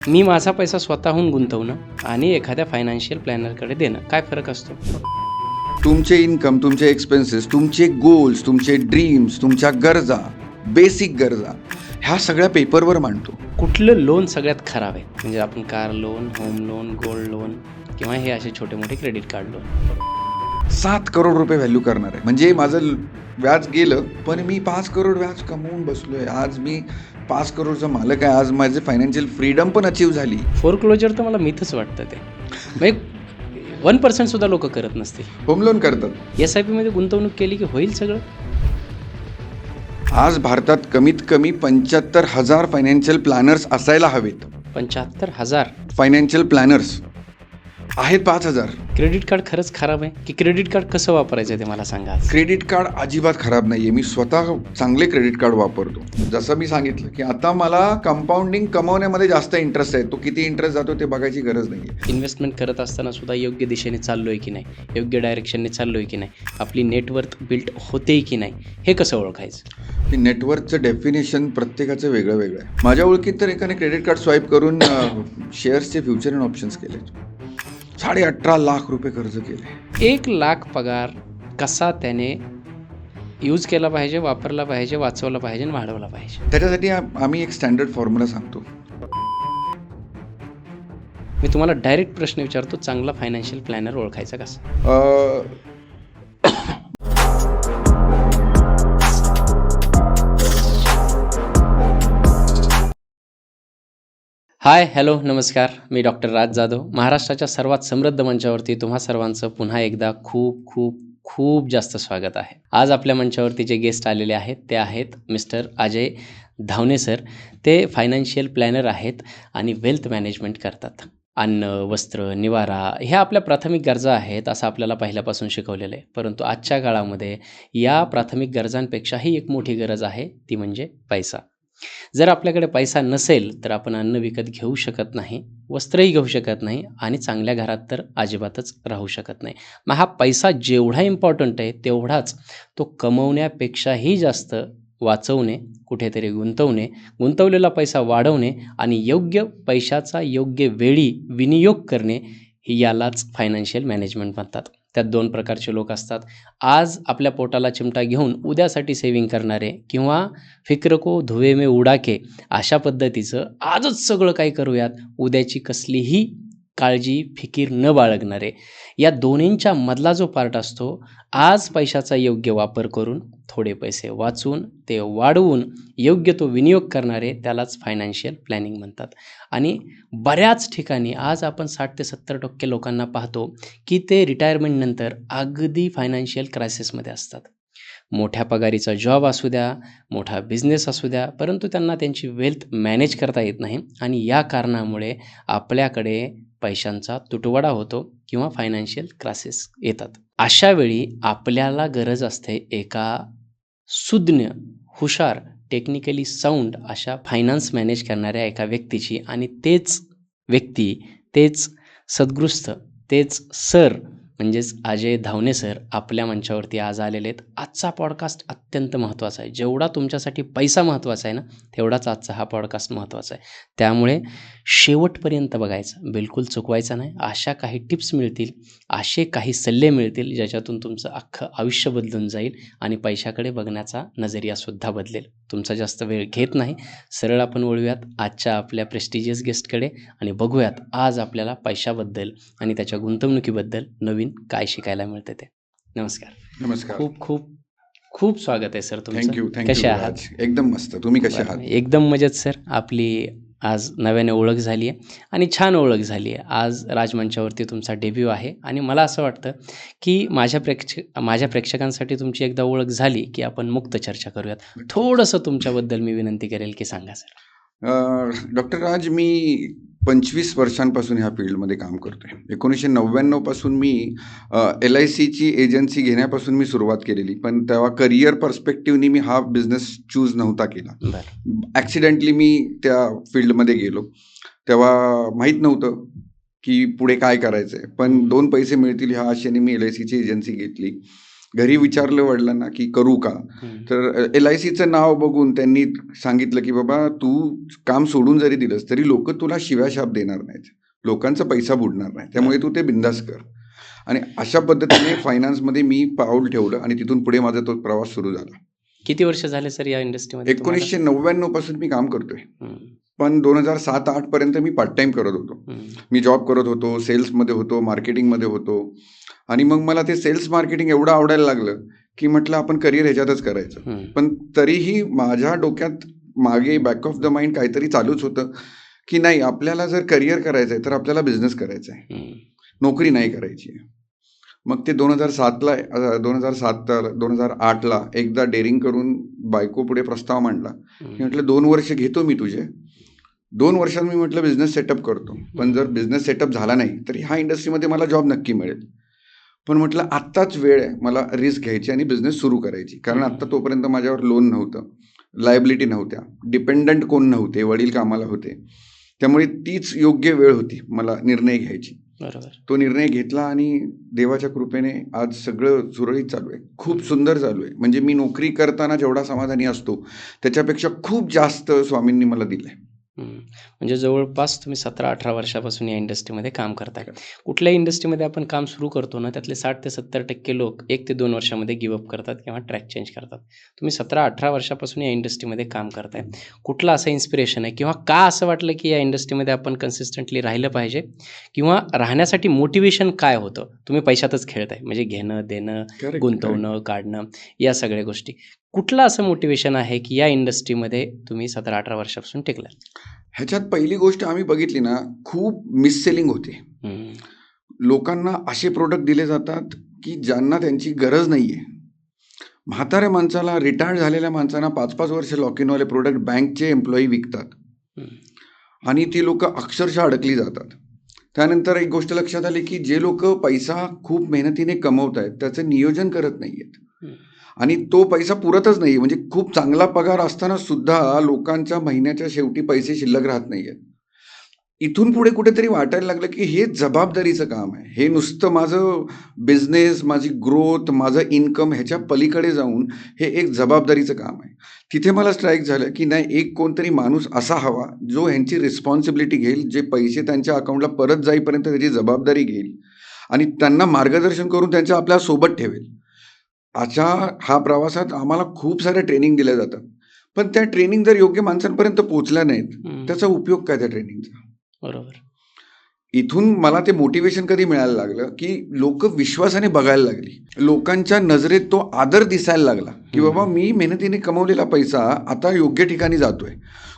मी माझा पैसा स्वतःहून गुंतवणं आणि एखाद्या फायनान्शियल प्लॅनरकडे देणं, काय फरक असतो? तुमचे इन्कम, तुमचे एक्सपेन्सेस, तुमचे गोल्स, तुमचे ड्रीम्स, तुमच्या गरजा, बेसिक गरजा ह्या सगळ्या पेपरवर मांडतो. कुठलं लोन सगळ्यात खराब आहे? म्हणजे आपण car loan, home loan, gold loan किंवा हे असे छोटे मोठे क्रेडिट कार्ड लोन. 7 करोड रुपये व्हॅल्यू करणार आहे. म्हणजे माझं व्याज गेलं, पण मी 5 करोड व्याज कमवून बसलोय. आज मी 5 करोडचा मालक आहे. आज माझे फायनान्शियल फ्रीडम पण अचीव झाली. फोरक्लोजर तर मला मिथच वाटतं ते. म्हणजे 1% सुद्धा लोक करत नसतील. होम लोन करतात. SIP मध्ये गुंतवणूक केली की होईल सगळं. आज भारतात कमीत कमी 75,000 फायनान्शियल प्लॅनर्स असायला हवेत. 75,000. फायनान्शियल प्लॅनर्स आहेत 5,000. क्रेडिट कार्ड खरंच खराब आहे की क्रेडिट कार्ड कसं वापरायचं ते मला सांगा. क्रेडिट कार्ड अजिबात खराब नाही आहे. मी स्वतः चांगले क्रेडिट कार्ड वापरतो. जसं मी सांगितलं की आता मला कंपाऊंडिंग कमवण्यामध्ये जास्त इंटरेस्ट आहे. तो किती इंटरेस्ट जातो ते बघायची गरज नाही आहे. इन्व्हेस्टमेंट करत असताना सुद्धा योग्य दिशेने चाललोय की नाही, योग्य डायरेक्शनने चाललोय की नाही, आपली नेटवर्थ बिल्ड होते की नाही, हे कसं ओळखायचं? नेटवर्कचं डेफिनेशन प्रत्येकाचं वेगळं वेगळं आहे. माझ्या ओळखीत तर एकाने क्रेडिट कार्ड स्वाईप करून शेअर्सचे फ्युचर अँड ऑप्शन्स केले. 18.5 लाख रुपये कर्ज केले. 1 लाख पगार कसा त्याने यूज केला पाहिजे, वापरला पाहिजे, वाचवला पाहिजे आणि वाढवला पाहिजे? त्याच्यासाठी आम्ही एक स्टँडर्ड फॉर्म्युला सांगतो. मी तुम्हाला डायरेक्ट प्रश्न विचारतो, चांगला फायनान्शियल प्लॅनर ओळखायचा कसा? हाय, हॅलो, नमस्कार. मी डॉक्टर राज जाधव. महाराष्ट्राच्या सर्वात समृद्ध मंचावरती तुम्हा सर्वांचं पुन्हा एकदा खूप खूप खूप जास्त स्वागत आहे. आज आपल्या मंचावरती जे गेस्ट आलेले आहेत ते आहेत मिस्टर अजय धावणे सर. ते फायनान्शियल प्लॅनर आहेत आणि वेल्थ मॅनेजमेंट करतात. अन्न, वस्त्र, निवारा ह्या आपल्या प्राथमिक गरजा आहेत असं आपल्याला पहिल्यापासून शिकवलेलं आहे. परंतु आजच्या काळामध्ये या प्राथमिक गरजांपेक्षाही एक मोठी गरज आहे, ती म्हणजे पैसा. जर आपल्याकडे पैसा नसेल तर आपण अन्न विकत घेऊ शकत नाही, वस्त्रही घेऊ शकत नाही आणि चांगल्या घरात तर अजिबातच राहू शकत नाही. मग हा पैसा जेवढा इम्पॉर्टंट आहे तेवढाच तो कमवण्यापेक्षाही जास्त वाचवणे, कुठेतरी गुंतवणे, गुंतवलेला पैसा वाढवणे आणि योग्य पैशाचा योग्य वेळी विनियोग करणे, यालाच फायनान्शियल मॅनेजमेंट म्हणतात. त्यात 2 प्रकारचे लोक असतात. आज आपल्या पोटाला चिमटा घेऊन उद्यासाठी सेविंग करणारे किंवा फिक्र को धुवे में उडा के अशा पद्धतीचं आजच सगळं काही करूयात, उद्याची कसलीही काळजी फिकीर न बाळगणारे. या दोन्हींच्या मधला जो पार्ट असतो, आज पैशाचा योग्य वापर करून थोडे पैसे वाचवून ते वाढवून योग्य तो विनियोग करणारे, त्यालाच फायनान्शियल प्लॅनिंग म्हणतात. आणि बऱ्याच ठिकाणी आज आपण 60 ते 70% लोकांना पाहतो की ते रिटायरमेंटनंतर अगदी फायनान्शियल क्रायसिसमध्ये असतात. मोठ्या पगारीचा जॉब असू द्या, मोठा बिझनेस असू द्या, परंतु त्यांना त्यांची वेल्थ मॅनेज करता येत नाही आणि या कारणामुळे आपल्याकडे पैशांचा तुटवडा होतो किंवा फायनान्शियल क्रायसिस येतात. अशा वेळी आपल्याला गरज असते एका सुज्ञ, हुशार, टेक्निकली साऊंड अशा फायनान्स मॅनेज करणाऱ्या एका व्यक्तीची. आणि तेच व्यक्ती, तेच सद्गृस्थ, तेच सर म्हणजेच अजय धावणे सर आपल्या मंचावरती आज आलेले आहेत. आजचा पॉडकास्ट अत्यंत महत्त्वाचा आहे. जेवढा तुमच्यासाठी पैसा महत्त्वाचा आहे ना, तेवढाच आजचा हा पॉडकास्ट महत्त्वाचा आहे. त्यामुळे शेवटपर्यंत बघायचं, बिलकुल चुकवायचं नाही. अशा काही टिप्स मिळतील, असे काही सल्ले मिळतील ज्याच्यातून तुमचं अख्खं आयुष्य बदलून जाईल आणि पैशाकडे बघण्याचा नजरियासुद्धा बदलेल. तुमचा जास्त वेळ घेत नाही, सरळ आपण वळूयात आजच्या आपल्या प्रेस्टिजियस गेस्टकडे आणि बघूयात आज आपल्याला पैशाबद्दल आणि त्याच्या गुंतवणुकीबद्दल नवीन काय शिकायला मिळते ते. नमस्कार. नमस्कार. खूप खूप खूप स्वागत आहे सर तुमचं. थँक्यू. कसे आहात? एकदम मस्त. तुम्ही कसे आहात? एकदम मजेत सर. आपली आज नव्याने ओळख झाली आहे आणि छान ओळख झाली आहे. आज राजमंचावरती तुमचा डेब्यू आहे आणि मला असं वाटतं की माझ्या प्रेक्षकांसाठी तुमची एकदा ओळख झाली की आपण मुक्त चर्चा करूयात. थोडंसं तुमच्याबद्दल मी विनंती करेल की सांगा सर. डॉक्टर राज, मी 25 वर्षांपासून ह्या फील्डमध्ये काम करतोय. 1999 पासून मी LICची एजन्सी घेण्यापासून मी सुरुवात केलेली, पण तेव्हा करिअर पर्स्पेक्टिव्हनी मी हा बिझनेस चूज नव्हता केला. बरं. ॲक्सिडेंटली मी त्या फील्डमध्ये गेलो. तेव्हा माहीत नव्हतं की पुढे काय करायचं आहे, पण 2 पैसे मिळतील ह्या आशेने मी LICची एजन्सी घेतली घरी विचारलं वडिलांना की करू का, तर LICचं नाव बघून त्यांनी सांगितलं की बाबा तू काम सोडून जरी दिलंस तरी लोक तुला शिव्याशाप देणार नाहीत, लोकांचा पैसा बुडणार नाही, त्यामुळे तू ते बिंदास कर. आणि अशा पद्धतीने फायनान्समध्ये मी पाऊल ठेवलं आणि तिथून पुढे माझा तो प्रवास सुरू झाला. किती वर्ष झाले सर या इंडस्ट्रीमध्ये? 1999 पासून मी काम करतोय, पण 2007-08 पर्यंत मी पार्ट टाइम करत होतो. मी जॉब करत होतो, सेल्समध्ये होतो, मार्केटिंगमध्ये होतो. आणि मग मला ते सेल्स मार्केटिंग एवढं आवडायला लागलं की म्हटलं आपण करिअर ह्याच्यातच करायचं. पण तरीही माझ्या डोक्यात मागे बॅक ऑफ द माइंड काहीतरी चालूच होतं की नाही, आपल्याला जर करिअर करायचं आहे तर आपल्याला बिझनेस करायचा आहे, नोकरी नाही करायची आहे. मग ते 2008ला एकदा डेअरिंग करून बायको पुढे प्रस्ताव मांडला. मी म्हटलं 2 वर्ष घेतो मी तुझे, 2 वर्षात मी म्हटलं बिझनेस सेटअप करतो, पण जर बिझनेस सेटअप झाला नाही तर ह्या इंडस्ट्रीमध्ये मला जॉब नक्की मिळेल. पण म्हटलं आत्ताच वेळ आहे मला रिस्क घ्यायची आणि बिझनेस सुरू करायची, कारण आत्ता तोपर्यंत माझ्यावर लोन नव्हतं, लायबिलिटी नव्हत्या, डिपेंडंट कोण नव्हते, वडील कामाला होते, त्यामुळे तीच योग्य वेळ होती मला निर्णय घ्यायची. बरोबर. तो निर्णय घेतला आणि देवाच्या कृपेने आज सगळं सुरळीत चालू आहे, खूप सुंदर चालू आहे. म्हणजे मी नोकरी करताना जेवढा समाधानी असतो त्याच्यापेक्षा खूप जास्त स्वामींनी मला दिलंय. म्हणजे जवळपास तुम्ही 17-18 वर्षापासून या इंडस्ट्रीमध्ये काम करताय. कुठल्याही इंडस्ट्रीमध्ये आपण काम सुरू करतो ना, त्यातले 60 ते 70% लोक 1 ते 2 वर्षामध्ये गिव्हअप करतात किंवा ट्रॅक चेंज करतात. तुम्ही 17-18 वर्षापासून या इंडस्ट्रीमध्ये काम करताय. कुठलं असं इन्स्पिरेशन आहे किंवा का असं वाटलं की या इंडस्ट्रीमध्ये आपण कन्सिस्टंटली राहिलं पाहिजे, किंवा राहण्यासाठी मोटिवेशन काय होतं? तुम्ही पैशातच खेळताय, म्हणजे घेणं देणं, गुंतवणं काढणं, या सगळ्या गोष्टी. कुठलं असं मोटिवेशन आहे की या इंडस्ट्रीमध्ये तुम्ही 17-18 वर्षापासून टिकला? ह्याच्यात पहिली गोष्ट आम्ही बघितली ना, खूप मिससेलिंग होते. लोकांना असे प्रोडक्ट दिले जातात की ज्यांना त्यांची गरज नाहीये. म्हाताऱ्या माणसाला, रिटायर्ड झालेल्या माणसांना 5-5 वर्ष लॉक इनवाले प्रोडक्ट बँकचे एम्प्लॉई विकतात आणि ती लोक अक्षरशः अडकली जातात. त्यानंतर एक गोष्ट लक्षात आली की जे लोक पैसा खूप मेहनतीने कमवत आहेत त्याचं नियोजन करत नाहीयेत आणि तो पैसा पुरतच नाही. म्हणजे खूप चांगला पगार असताना सुद्धा लोकांच्या महिन्याच्या शेवटी पैसे शिल्लक राहत नाहीयेत. इथून पुढे कुठेतरी वाटायला लागलं की हे जबाबदारीचं काम आहे, हे नुसतं माझं बिझनेस, माझी ग्रोथ, माझं इन्कम ह्याच्या पलीकडे जाऊन हे एक जबाबदारीचं काम आहे. तिथे मला स्ट्राईक झालं की नाही, एक कोणतरी माणूस असा हवा जो ह्यांची रिस्पॉन्सिबिलिटी घेईल, जे पैसे त्यांच्या अकाउंटला परत जाईपर्यंत त्याची जबाबदारी घेईल आणि त्यांना मार्गदर्शन करून त्यांच्या आपल्या सोबत ठेवेल. हा प्रवासात आम्हाला खूप साऱ्या ट्रेनिंग दिल्या जातात, पण त्या ट्रेनिंग जर योग्य माणसांपर्यंत पोहोचल्या नाहीत त्याचा उपयोग काय त्या ट्रेनिंगचा? बरोबर. इथून मला ते मोटिवेशन कधी मिळायला लागलं की लोक विश्वासाने बघायला लागली, लोकांच्या नजरेत तो आदर दिसायला लागला की बाबा मी मेहनतीने कमवलेला पैसा आता योग्य ठिकाणी जातोय,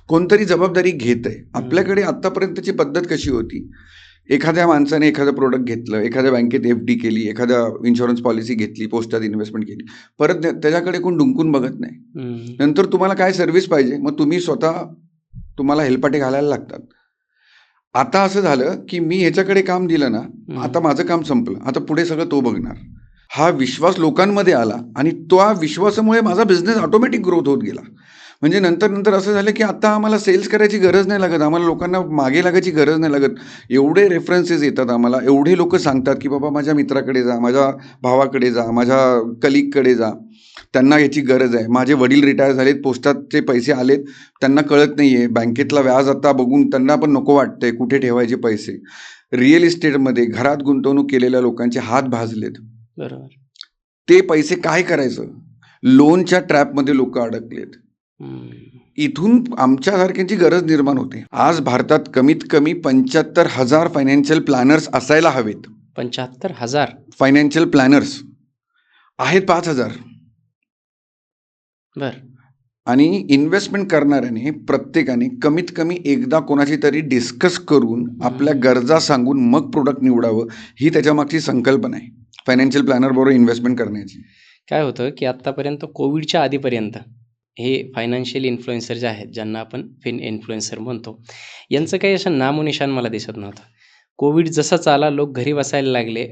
कोणतरी जबाबदारी घेत आहे. आपल्याकडे आतापर्यंतची पद्धत कशी होती, एखाद्या माणसाने एखादं प्रोडक्ट घेतलं, एखाद्या बँकेत FD केली, एखाद्या इन्शुरन्स पॉलिसी घेतली, पोस्टात इन्व्हेस्टमेंट केली, परत त्याच्याकडे कोण डुंकून बघत नाही. नंतर तुम्हाला काय सर्व्हिस पाहिजे मग तुम्ही स्वतः तुम्हाला हेलपाटे घालायला लागतात. आता असं झालं की मी ह्याच्याकडे काम दिलं ना, आता माझं काम संपलं, आता पुढे सगळं तो बघणार. हा विश्वास लोकांमध्ये आला आणि त्या विश्वासामुळे माझा बिझनेस ऑटोमॅटिक ग्रोथ होत गेला. म्हणजे नंतर असं झालं की आता आम्हाला सेल्स करायची गरज नाही लागत, आम्हाला लोकांना मागे लागायची गरज नाही लागत. एवढे रेफरन्सेस येतात आम्हाला, एवढे लोक सांगतात की बाबा माझ्या मित्राकडे जा, माझ्या भावाकडे जा, माझ्या कलिगकडे जा, त्यांना याची गरज आहे. माझे वडील रिटायर झालेत, पोस्टाचे पैसे आलेत, त्यांना कळत नाही आहे, बँकेतला व्याज आता बघून त्यांना पण नको वाटतंय, कुठे ठेवायचे पैसे. रिअल इस्टेटमध्ये घरात गुंतवणूक केलेल्या लोकांचे हात भाजलेत. बरोबर. ते पैसे काय करायचं, लोनच्या ट्रॅपमध्ये लोक अडकलेत. इथून आमच्यासारख्यांची गरज निर्माण होते. आज भारतात कमीत कमी 75,000 फायनान्शियल प्लॅनर्स असायला हवेत. 75,000 फायनान्शियल प्लॅनर्स आहेत 5,000. बर. आणि इन्व्हेस्टमेंट करणाऱ्याने प्रत्येकाने कमीत कमी एकदा कोणाची तरी डिस्कस करून आपल्या गरजा सांगून मग प्रोडक्ट निवडावं, ही त्याच्या मागची संकल्पना आहे फायनान्शियल प्लॅनर बरोबर इन्व्हेस्टमेंट करण्याची. काय होतं की आत्तापर्यंत कोविडच्या आधीपर्यंत हे फायनान्शियल इन्फ्लुएन्सर जे आहेत, ज्यांना आपण फिन इन्फ्लुएन्सर म्हणतो, यांचं काही असं नामोनिशान मला दिसत नव्हतं. कोविड जसा चाला, लोक घरी बसायला लागले,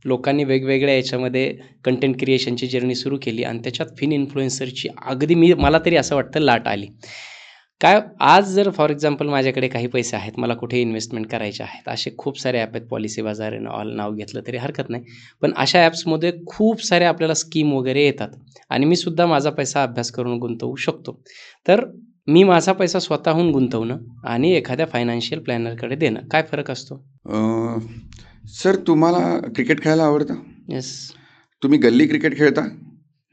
लोकांनी वेगवेगळ्या याच्यामध्ये कंटेंट क्रिएशनची जर्नी सुरू केली आणि त्याच्यात फिन इन्फ्लुएन्सरची अगदी मला तरी असं वाटतं लाट आली. काय आज जर फॉर एक्झाम्पल माझ्याकडे काही पैसे आहेत, मला कुठे इन्व्हेस्टमेंट करायचे आहेत, असे खूप सारे ॲप आहेत, पॉलिसी बाजार ऑल नाव घेतलं तरी हरकत नाही. पण अशा ॲप्समध्ये खूप सारे आपल्याला स्कीम वगैरे येतात आणि मी सुद्धा माझा पैसा अभ्यास करून गुंतवू शकतो. तर मी माझा पैसा स्वतःहून गुंतवणं आणि एखाद्या फायनान्शियल प्लॅनरकडे देणं, काय फरक असतो? सर, तुम्हाला क्रिकेट खेळायला आवडतं? येस. तुम्ही गल्ली क्रिकेट खेळता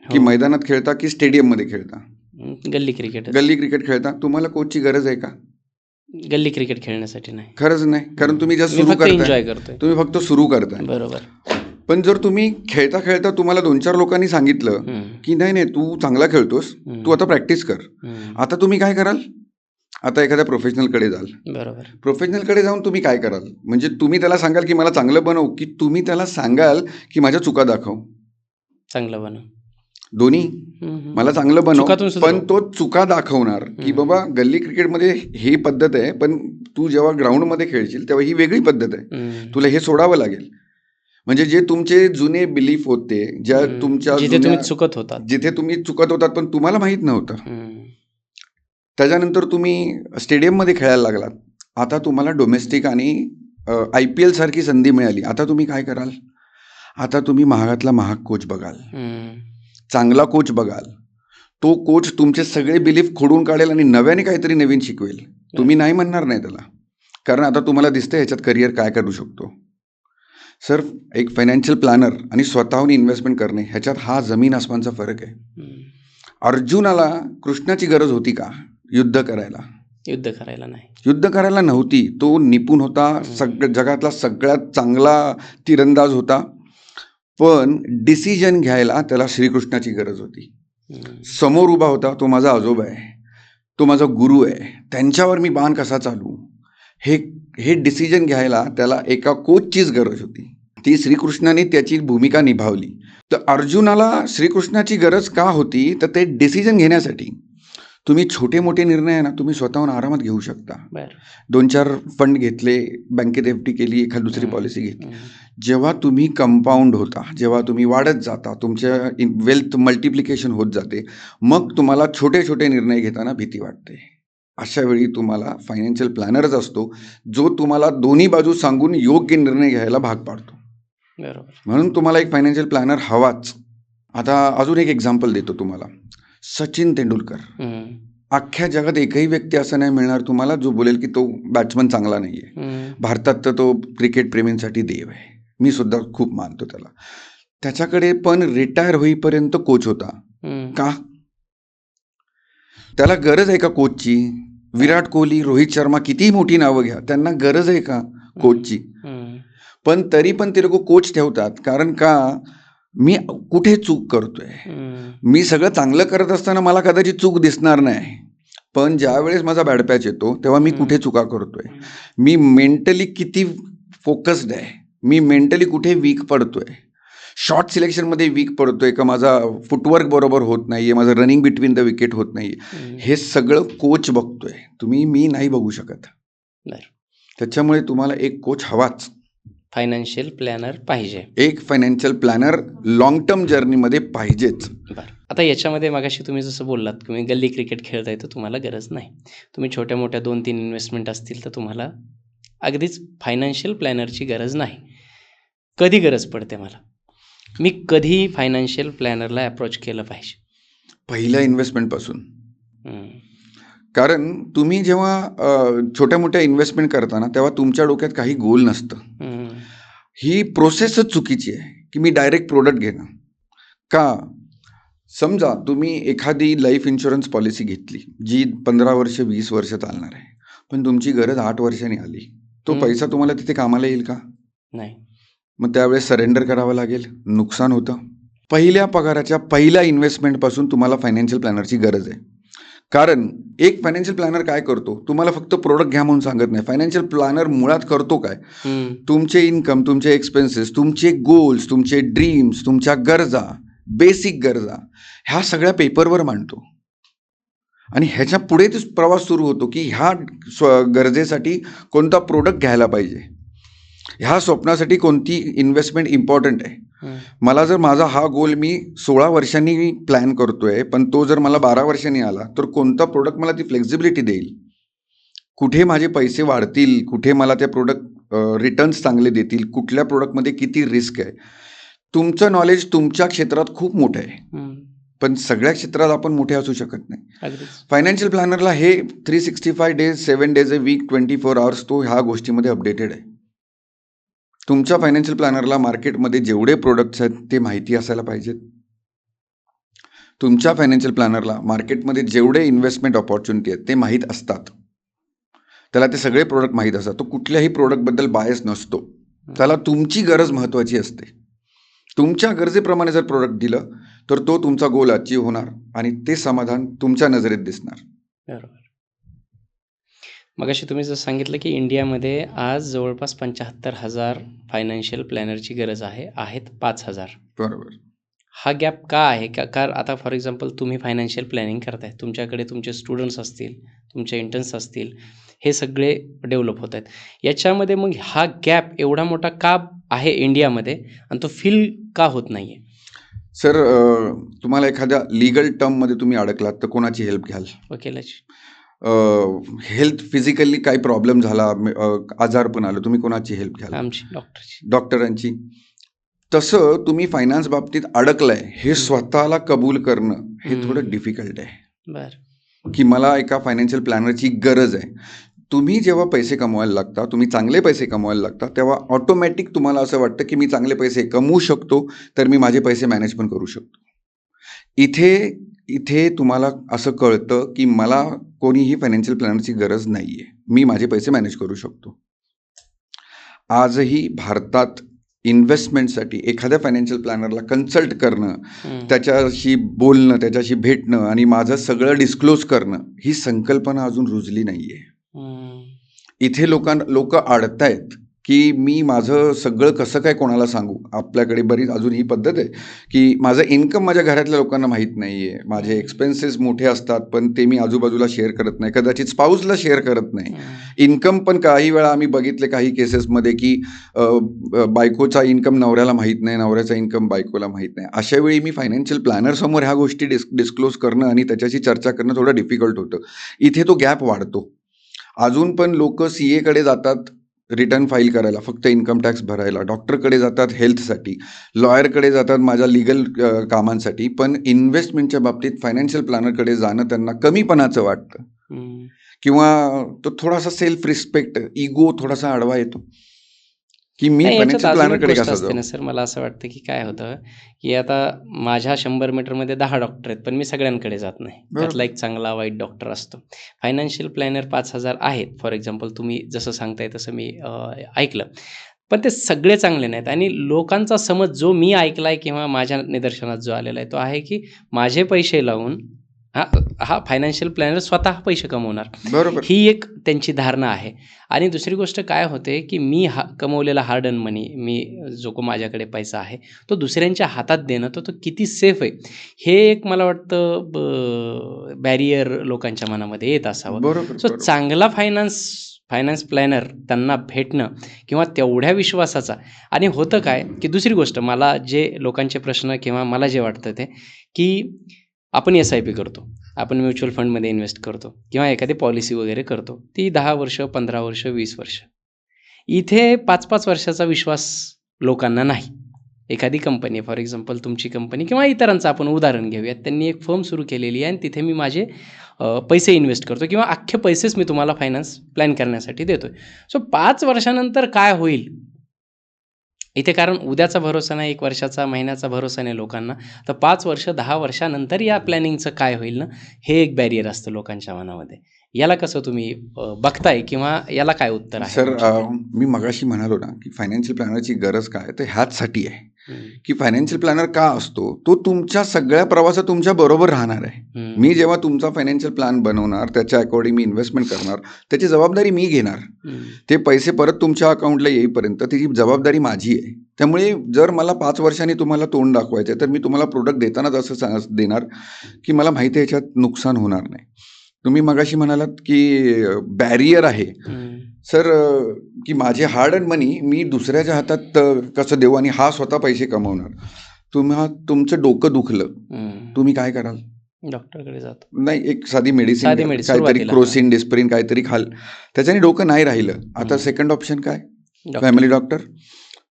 की हो. मैदानात खेळता की स्टेडियममध्ये खेळता? गल्ली क्रिकेटच. गल्ली क्रिकेट खेळता. तुम्हाला कोचची गरज आहे का? गल्ली क्रिकेट खेळण्यासाठी नाही. खरंच नाही, कारण तुम्ही जस्ट मी सुरू फक्त करताय. एन्जॉय करतोय. तुम्ही फक्त सुरू करताय. बरोबर. पण जर तुम्ही खेळता खेळता तुम्हाला 2-4 लोकांनी सांगितलं की नाही नाही, तू चांगला खेळतोस, तू आता प्रॅक्टिस कर, आता तुम्ही काय कराल? आता एखाद्या प्रोफेशनलकडे जाल. बरोबर. प्रोफेशनलकडे जाऊन तुम्ही काय कराल? म्हणजे तुम्ही त्याला सांगाल की मला चांगलं बनव, की तुम्ही त्याला सांगाल की माझ्या चुका दाखव? चांगलं बनव. दोन्ही. मला चांगलं बनव, चुकातून सुधार. पण तो चुका दाखवणार की बाबा गल्ली क्रिकेटमध्ये ही पद्धत आहे, पण तू जेव्हा ग्राउंडमध्ये खेळशील तेव्हा ही वेगळी पद्धत आहे, तुला हे सोडावं लागेल. म्हणजे जे तुमचे जुने बिलीफ होते, ज्या तुमच्या जिथे तुम्ही चुकत होतात, जिथे तुम्ही चुकत होतात पण तुम्हाला माहीत नव्हतं, त्याच्यानंतर तुम्ही स्टेडियममध्ये खेळायला लागलात. आता तुम्हाला डोमेस्टिक आणि IPL सारखी संधी मिळाली. आता तुम्ही काय कराल? आता तुम्ही महागातला महाग कोच बघाल, चांगला कोच बघाल. तो कोच तुमचे सगळे बिलीफ खोडून काढेल आणि नव्याने काहीतरी नवीन शिकवेल. तुम्ही नाही म्हणणार नाही त्याला, कारण आता तुम्हाला दिसतं ह्याच्यात करिअर काय करू शकतो. सर, एक फायनान्शियल प्लॅनर आणि स्वतःहून इन्व्हेस्टमेंट करणे ह्याच्यात हा जमीन आसमानचा फरक आहे. अर्जुनाला कृष्णाची गरज होती का युद्ध करायला? युद्ध करायला नाही. युद्ध करायला नव्हती. तो निपुण होता, जगातला सगळ्यात चांगला तीरंदाज होता, पण डिसिजन घ्यायला त्याला श्रीकृष्णाची गरज होती. समोर उभा होता, तो माझा आजोबा आहे, तो माझा गुरु आहे, त्यांच्यावर मी बाण कसा चालू, हे डिसिजन घ्यायला त्याला एका कोचचीच गरज होती. ती श्रीकृष्णाने त्याची भूमिका निभावली. तर अर्जुनाला श्रीकृष्णाची गरज का होती? तर ते डिसिजन घेण्यासाठी. तुम्ही छोटे मोठे निर्णय आहे ना, तुम्ही स्वतःहून आरामात घेऊ शकता. 2-4 फंड घेतले, बँकेत FD केली, एखादी दुसरी पॉलिसी घेतली. जेव्हा तुम्ही कंपाऊंड होता, जेव्हा तुम्ही वाढत जाता, तुमच्या वेल्थ मल्टिप्लिकेशन होत जाते, मग तुम्हाला छोटे छोटे निर्णय घेताना भीती वाटते. अशा वेळी तुम्हाला फायनान्शियल प्लॅनरच असतो, जो तुम्हाला दोन्ही बाजू सांगून योग्य निर्णय घ्यायला भाग पाडतो. बरोबर. म्हणून तुम्हाला एक फायनान्शियल प्लॅनर हवाच. आता अजून एक एक्झाम्पल देतो तुम्हाला. सचिन तेंडुलकर. अख्ख्या जगात एकही व्यक्ती असं नाही मिळणार तुम्हाला जो बोलेल की तो बॅट्समन चांगला नाही आहे. भारतात तर तो क्रिकेट प्रेमींसाठी देव आहे. मी सुद्धा खूप मानतो त्याला. त्याच्याकडे पण रिटायर होईपर्यंत कोच होता. का? त्याला गरज आहे का कोचची? विराट कोहली, रोहित शर्मा, कितीही मोठी नावं घ्या, त्यांना गरज आहे का कोचची? पण तरी पण ते लोक कोच ठेवतात. कारण का? मी कुठे चूक करतोय, मी सगळं चांगलं करत असताना मला कदाचित चूक दिसणार नाही, पण ज्या वेळेस माझा बॅड पॅच येतो तेव्हा मी कुठे चुका करतोय, मी मेंटली किती फोकस्ड आहे, मी मेंटली कुठे वीक पडतोय, शॉट सिलेक्शनमध्ये वीक पडतोय का, माझा फुटवर्क बरोबर होत नाहीये, माझं रनिंग बिटवीन द विकेट होत नाहीये, हे सगळं कोच बघतोय. मी नाही बघू शकत. त्याच्यामुळे तुम्हाला एक कोच हवाच. फायनान्शियल प्लॅनर पाहिजे. एक फायनान्शियल प्लॅनर लॉंग टर्म जर्नीमध्ये पाहिजेच. बरं, आता याच्यामध्ये मागाशी तुम्ही जसं बोललात, तुम्ही गल्ली क्रिकेट खेळताय तर तुम्हाला गरज नाही. तुम्ही छोट्या मोठ्या 2-3 इन्व्हेस्टमेंट असतील तर तुम्हाला अगदीच फायनान्शियल प्लॅनरची गरज नाही. कधी गरज पडते मला? मी कधी फायनान्शियल प्लॅनरला अप्रोच केलं पाहिजे? पहिल्या इन्व्हेस्टमेंटपासून. कारण तुम्ही जेव्हा छोट्या मोठ्या इन्व्हेस्टमेंट करताना तेव्हा तुमच्या डोक्यात काही गोल नसतं. ही प्रोसेसच चुकीची आहे की मी डायरेक्ट प्रोडक्ट घेणं. का? समजा तुम्ही एखादी लाईफ इन्शुरन्स पॉलिसी घेतली जी 15 वर्ष 20 वर्ष चालणार आहे, पण तुमची गरज 8 वर्षांनी आली, तो पैसा तुम्हाला तिथे कामाला येईल का? नाही. मग त्यावेळेस सरेंडर करावं लागेल, नुकसान होतं. पहिल्या पगाराच्या पहिल्या इन्व्हेस्टमेंटपासून तुम्हाला फायनान्शियल प्लॅनरची गरज आहे. कारण एक फायनान्शियल प्लॅनर काय करतो? तुम्हाला फक्त प्रोडक्ट घ्या म्हणून सांगत नाही. फायनान्शियल प्लॅनर मुळात करतो काय? तुमचे इन्कम, तुमचे एक्सपेन्सेस, तुमचे गोल्स, तुमचे ड्रीम्स, तुमच्या गरजा, बेसिक गरजा, ह्या सगळ्या पेपरवर मांडतो आणि ह्याच्या पुढे तो प्रवास सुरू होतो की ह्या गरजेसाठी कोणता प्रोडक्ट घ्यायला पाहिजे. ह्या स्वप्नासाठी कोणती इन्व्हेस्टमेंट इम्पॉर्टंट आहे. हं. मला जर माझा हा गोल मी 16 वर्षांनी प्लॅन करतोय, पण तो जर मला 12 वर्षांनी आला, तर कोणता प्रोडक्ट मला ती फ्लेक्झिबिलिटी देईल? कुठे माझे पैसे वाढतील? कुठे मला त्या प्रोडक्ट रिटर्न्स चांगले देतील? कुठल्या प्रोडक्टमध्ये किती रिस्क आहे? तुमचं नॉलेज तुमच्या क्षेत्रात खूप मोठं आहे, हं. पण सगळ्या क्षेत्रात आपण मोठे असू शकत नाही. अगदीच. फायनान्शियल प्लॅनरला हे 365 days, 7 days a week, 24 hours तो ह्या गोष्टीमध्ये अपडेटेड आहे. तुमच्या फायनान्शियल प्लॅनरला मार्केटमध्ये जेवढे प्रोडक्ट्स आहेत ते माहिती असायला पाहिजेत. तुमच्या फायनान्शियल प्लॅनरला मार्केटमध्ये जेवढे इन्व्हेस्टमेंट ऑपॉर्च्युनिटी आहेत ते माहीत असतात. त्याला ते सगळे प्रोडक्ट माहीत असतात. तो कुठल्याही प्रोडक्टबद्दल बायस नसतो. त्याला तुमची गरज महत्त्वाची असते. तुमच्या गरजेप्रमाणे जर प्रोडक्ट दिलं तर तो तुमचा गोल अचीव्ह होणार आणि ते समाधान तुमच्या नजरेत दिसणार. बरोबर. मगाशी तुम्ही जसं सांगितलं की इंडियामध्ये आज जवळपास 75,000 फायनान्शियल प्लॅनरची गरज आहे. आहेत 5,000. बरोबर. हा गॅप का आहे? कारण आता फॉर एक्झाम्पल तुम्ही फायनान्शियल प्लॅनिंग करताय. तुमच्याकडे तुमचे स्टुडंट्स असतील, तुमचे इंटर्न्स असतील. हे सगळे डेव्हलप होत आहेत. याच्यामध्ये मग हा गॅप एवढा मोठा का आहे इंडियामध्ये आणि तो फिल का होत नाही आहे? सर, तुम्हाला एखाद्या लीगल टर्ममध्ये तुम्ही अडकलात तर कोणाची हेल्प घ्याल? वकिलाची. हेल्थ फिजिकली काही प्रॉब्लेम झाला, आजारपण आलं, तुम्ही कोणाची हेल्प घ्याल? आमची डॉक्टरची. डॉक्टरांची. तसं तुम्ही फायनान्स बाबतीत अडकलाय हे स्वतःला कबूल करणं हे थोडं डिफिकल्ट आहे, बरं. की मला एका फायनान्शियल प्लॅनरची गरज आहे. तुम्ही जेव्हा पैसे कमवायला लागता, तुम्ही चांगले पैसे कमवायला लागता, तेव्हा ऑटोमॅटिक तुम्हाला असं वाटतं की मी चांगले पैसे कमवू शकतो, तर मी माझे पैसे मॅनेज पण करू शकतो. इथे तुम्हाला असं कळतं की मला कोणीही फायनान्शियल प्लॅनरची गरज नाही आहे. मी माझे पैसे मॅनेज करू शकतो. आजही भारतात इन्व्हेस्टमेंटसाठी एखाद्या फायनान्शियल प्लॅनरला कन्सल्ट करणं, त्याच्याशी बोलणं, त्याच्याशी भेटणं आणि माझं सगळं डिस्क्लोज करणं ही संकल्पना अजून रुजली नाही आहे. इथे लोक अडतायत की मी माझं सगळं कसं काय कोणाला सांगू. आपल्याकडे बरीच अजून ही पद्धत आहे की माझं इन्कम माझ्या घरातल्या लोकांना माहीत नाही आहे. माझे एक्सपेन्सेस मोठे असतात पण ते मी आजूबाजूला शेअर करत नाही, कदाचित स्पाऊसला शेअर करत नाही. इन्कम पण काही वेळा आम्ही बघितले काही केसेसमध्ये की बायकोचा इन्कम नवऱ्याला माहीत नाही, नवऱ्याचा इन्कम बायकोला माहीत नाही. अशा वेळी मी फायनान्शियल प्लॅनरसमोर ह्या गोष्टी डिस्क्लोज करणं आणि त्याच्याशी चर्चा करणं थोडं डिफिकल्ट होतं. इथे तो गॅप वाढतो. अजून पण लोक CA कडे जातात रिटर्न फाईल करायला, फक्त इन्कम टॅक्स भरायला. डॉक्टरकडे जातात हेल्थसाठी, लॉयरकडे जातात माझ्या लिगल कामांसाठी. पण इन्व्हेस्टमेंटच्या बाबतीत फायनान्शियल प्लॅनरकडे जाणं त्यांना कमीपणाचं वाटतं किंवा तो थोडासा सेल्फ रिस्पेक्ट, इगो थोडासा आडवा येतो की मी फायनान्शियल प्लॅनरकडे कसं जाऊ. ना सर, मला असं वाटतं की काय होतं की आता माझ्या 100 मीटरमध्ये 10 डॉक्टर आहेत, पण मी सगळ्यांकडे जात नाही. त्यातला एक चांगला वाईट डॉक्टर असतो. फायनान्शियल प्लॅनर 5,000 आहेत फॉर एक्झाम्पल, तुम्ही जसं सांगताय तसं मी ऐकलं. पण ते सगळे चांगले नाहीत आणि लोकांचा समज जो मी ऐकलाय किंवा माझ्या निदर्शनात जो आलेला आहे तो आहे की माझे पैसे लावून हा फायनान्शियल प्लॅनर स्वतः पैसे कमवणार. बरोबर. ही एक त्यांची धारणा आहे. आणि दुसरी गोष्ट काय होते की मी कमवलेला हार्ड अर्न मनी, मी जो को माझ्याकडे पैसा आहे तो दुसऱ्यांच्या हातात देणं तो किती सेफ आहे हे एक मला वाटतं बॅरियर लोकांच्या मनामध्ये येत असावं. बरोबर. चांगला फायनान्स प्लॅनर त्यांना भेटणं किंवा तेवढ्या विश्वासाचा. आणि होतं काय की दुसरी गोष्ट, मला जे लोकांचे प्रश्न किंवा मला जे वाटतं ते की आपण SIP करतो, आपण म्युच्युअल फंडमध्ये इन्व्हेस्ट करतो किंवा एखादी पॉलिसी वगैरे करतो, ती 10 वर्ष, 15 वर्ष, 20 वर्ष. इथे 5-5 वर्षाचा विश्वास लोकांना नाही. एखादी कंपनी, फॉर एक्झाम्पल तुमची कंपनी किंवा इतरांचं आपण उदाहरण घेऊयात, त्यांनी एक फर्म सुरू केलेली आहे आणि तिथे मी माझे पैसे इन्व्हेस्ट करतो किंवा अख्खे पैसेच मी तुम्हाला फायनान्स प्लॅन करण्यासाठी देतोय. 5 वर्षानंतर काय होईल इथे, कारण उद्याचा भरोसा नाही, 1 वर्षाचा, महिन्याचा भरोसा नाही लोकांना. तर 5 वर्ष, 10 वर्षानंतर या प्लॅनिंगचं काय होईल ना, हे एक बॅरियर असतं लोकांच्या मनामध्ये. याला कसं तुम्ही बघताय किंवा याला काय उत्तर आहे? सर, मी मगाशी म्हणालो ना की फायनान्शियल प्लॅनरची गरज काय, तर ह्याचसाठी आहे की फायनान्शियल प्लॅनर का असतो, तो तुमच्या सगळ्या प्रवासात तुमच्या बरोबर राहणार आहे. मी जेव्हा तुमचा फायनान्शियल प्लॅन बनवणार, त्याच्या अकॉर्डिंग मी इन्व्हेस्टमेंट करणार, त्याची जबाबदारी मी घेणार. ते पैसे परत तुमच्या अकाउंटला येईपर्यंत त्याची जबाबदारी माझी आहे. त्यामुळे जर मला 5 वर्षांनी तुम्हाला तोंड दाखवायचं आहे तर मी तुम्हाला प्रोडक्ट देतानाच असं देणार की मला माहिती आहे याच्यात नुकसान होणार नाही. तुम्ही मगाशी म्हणालात की बॅरियर आहे. सर, की माझे हार्ड अँड मनी मी दुसऱ्याच्या हातात कसं देऊ आणि हा स्वतः पैसे कमवणार. तुमचं डोकं दुखलं, तुम्ही काय कराल? डॉक्टरकडे जातो. नाही, एक साधी मेडिसिन साधी घ्याल, मेडिसिन काहीतरी सुरुवातीला. क्रोसिन डिस्प्रिन काहीतरी खाल, त्याच्याने डोकं नाही राहिलं. आता सेकंड ऑप्शन काय? Family doctor.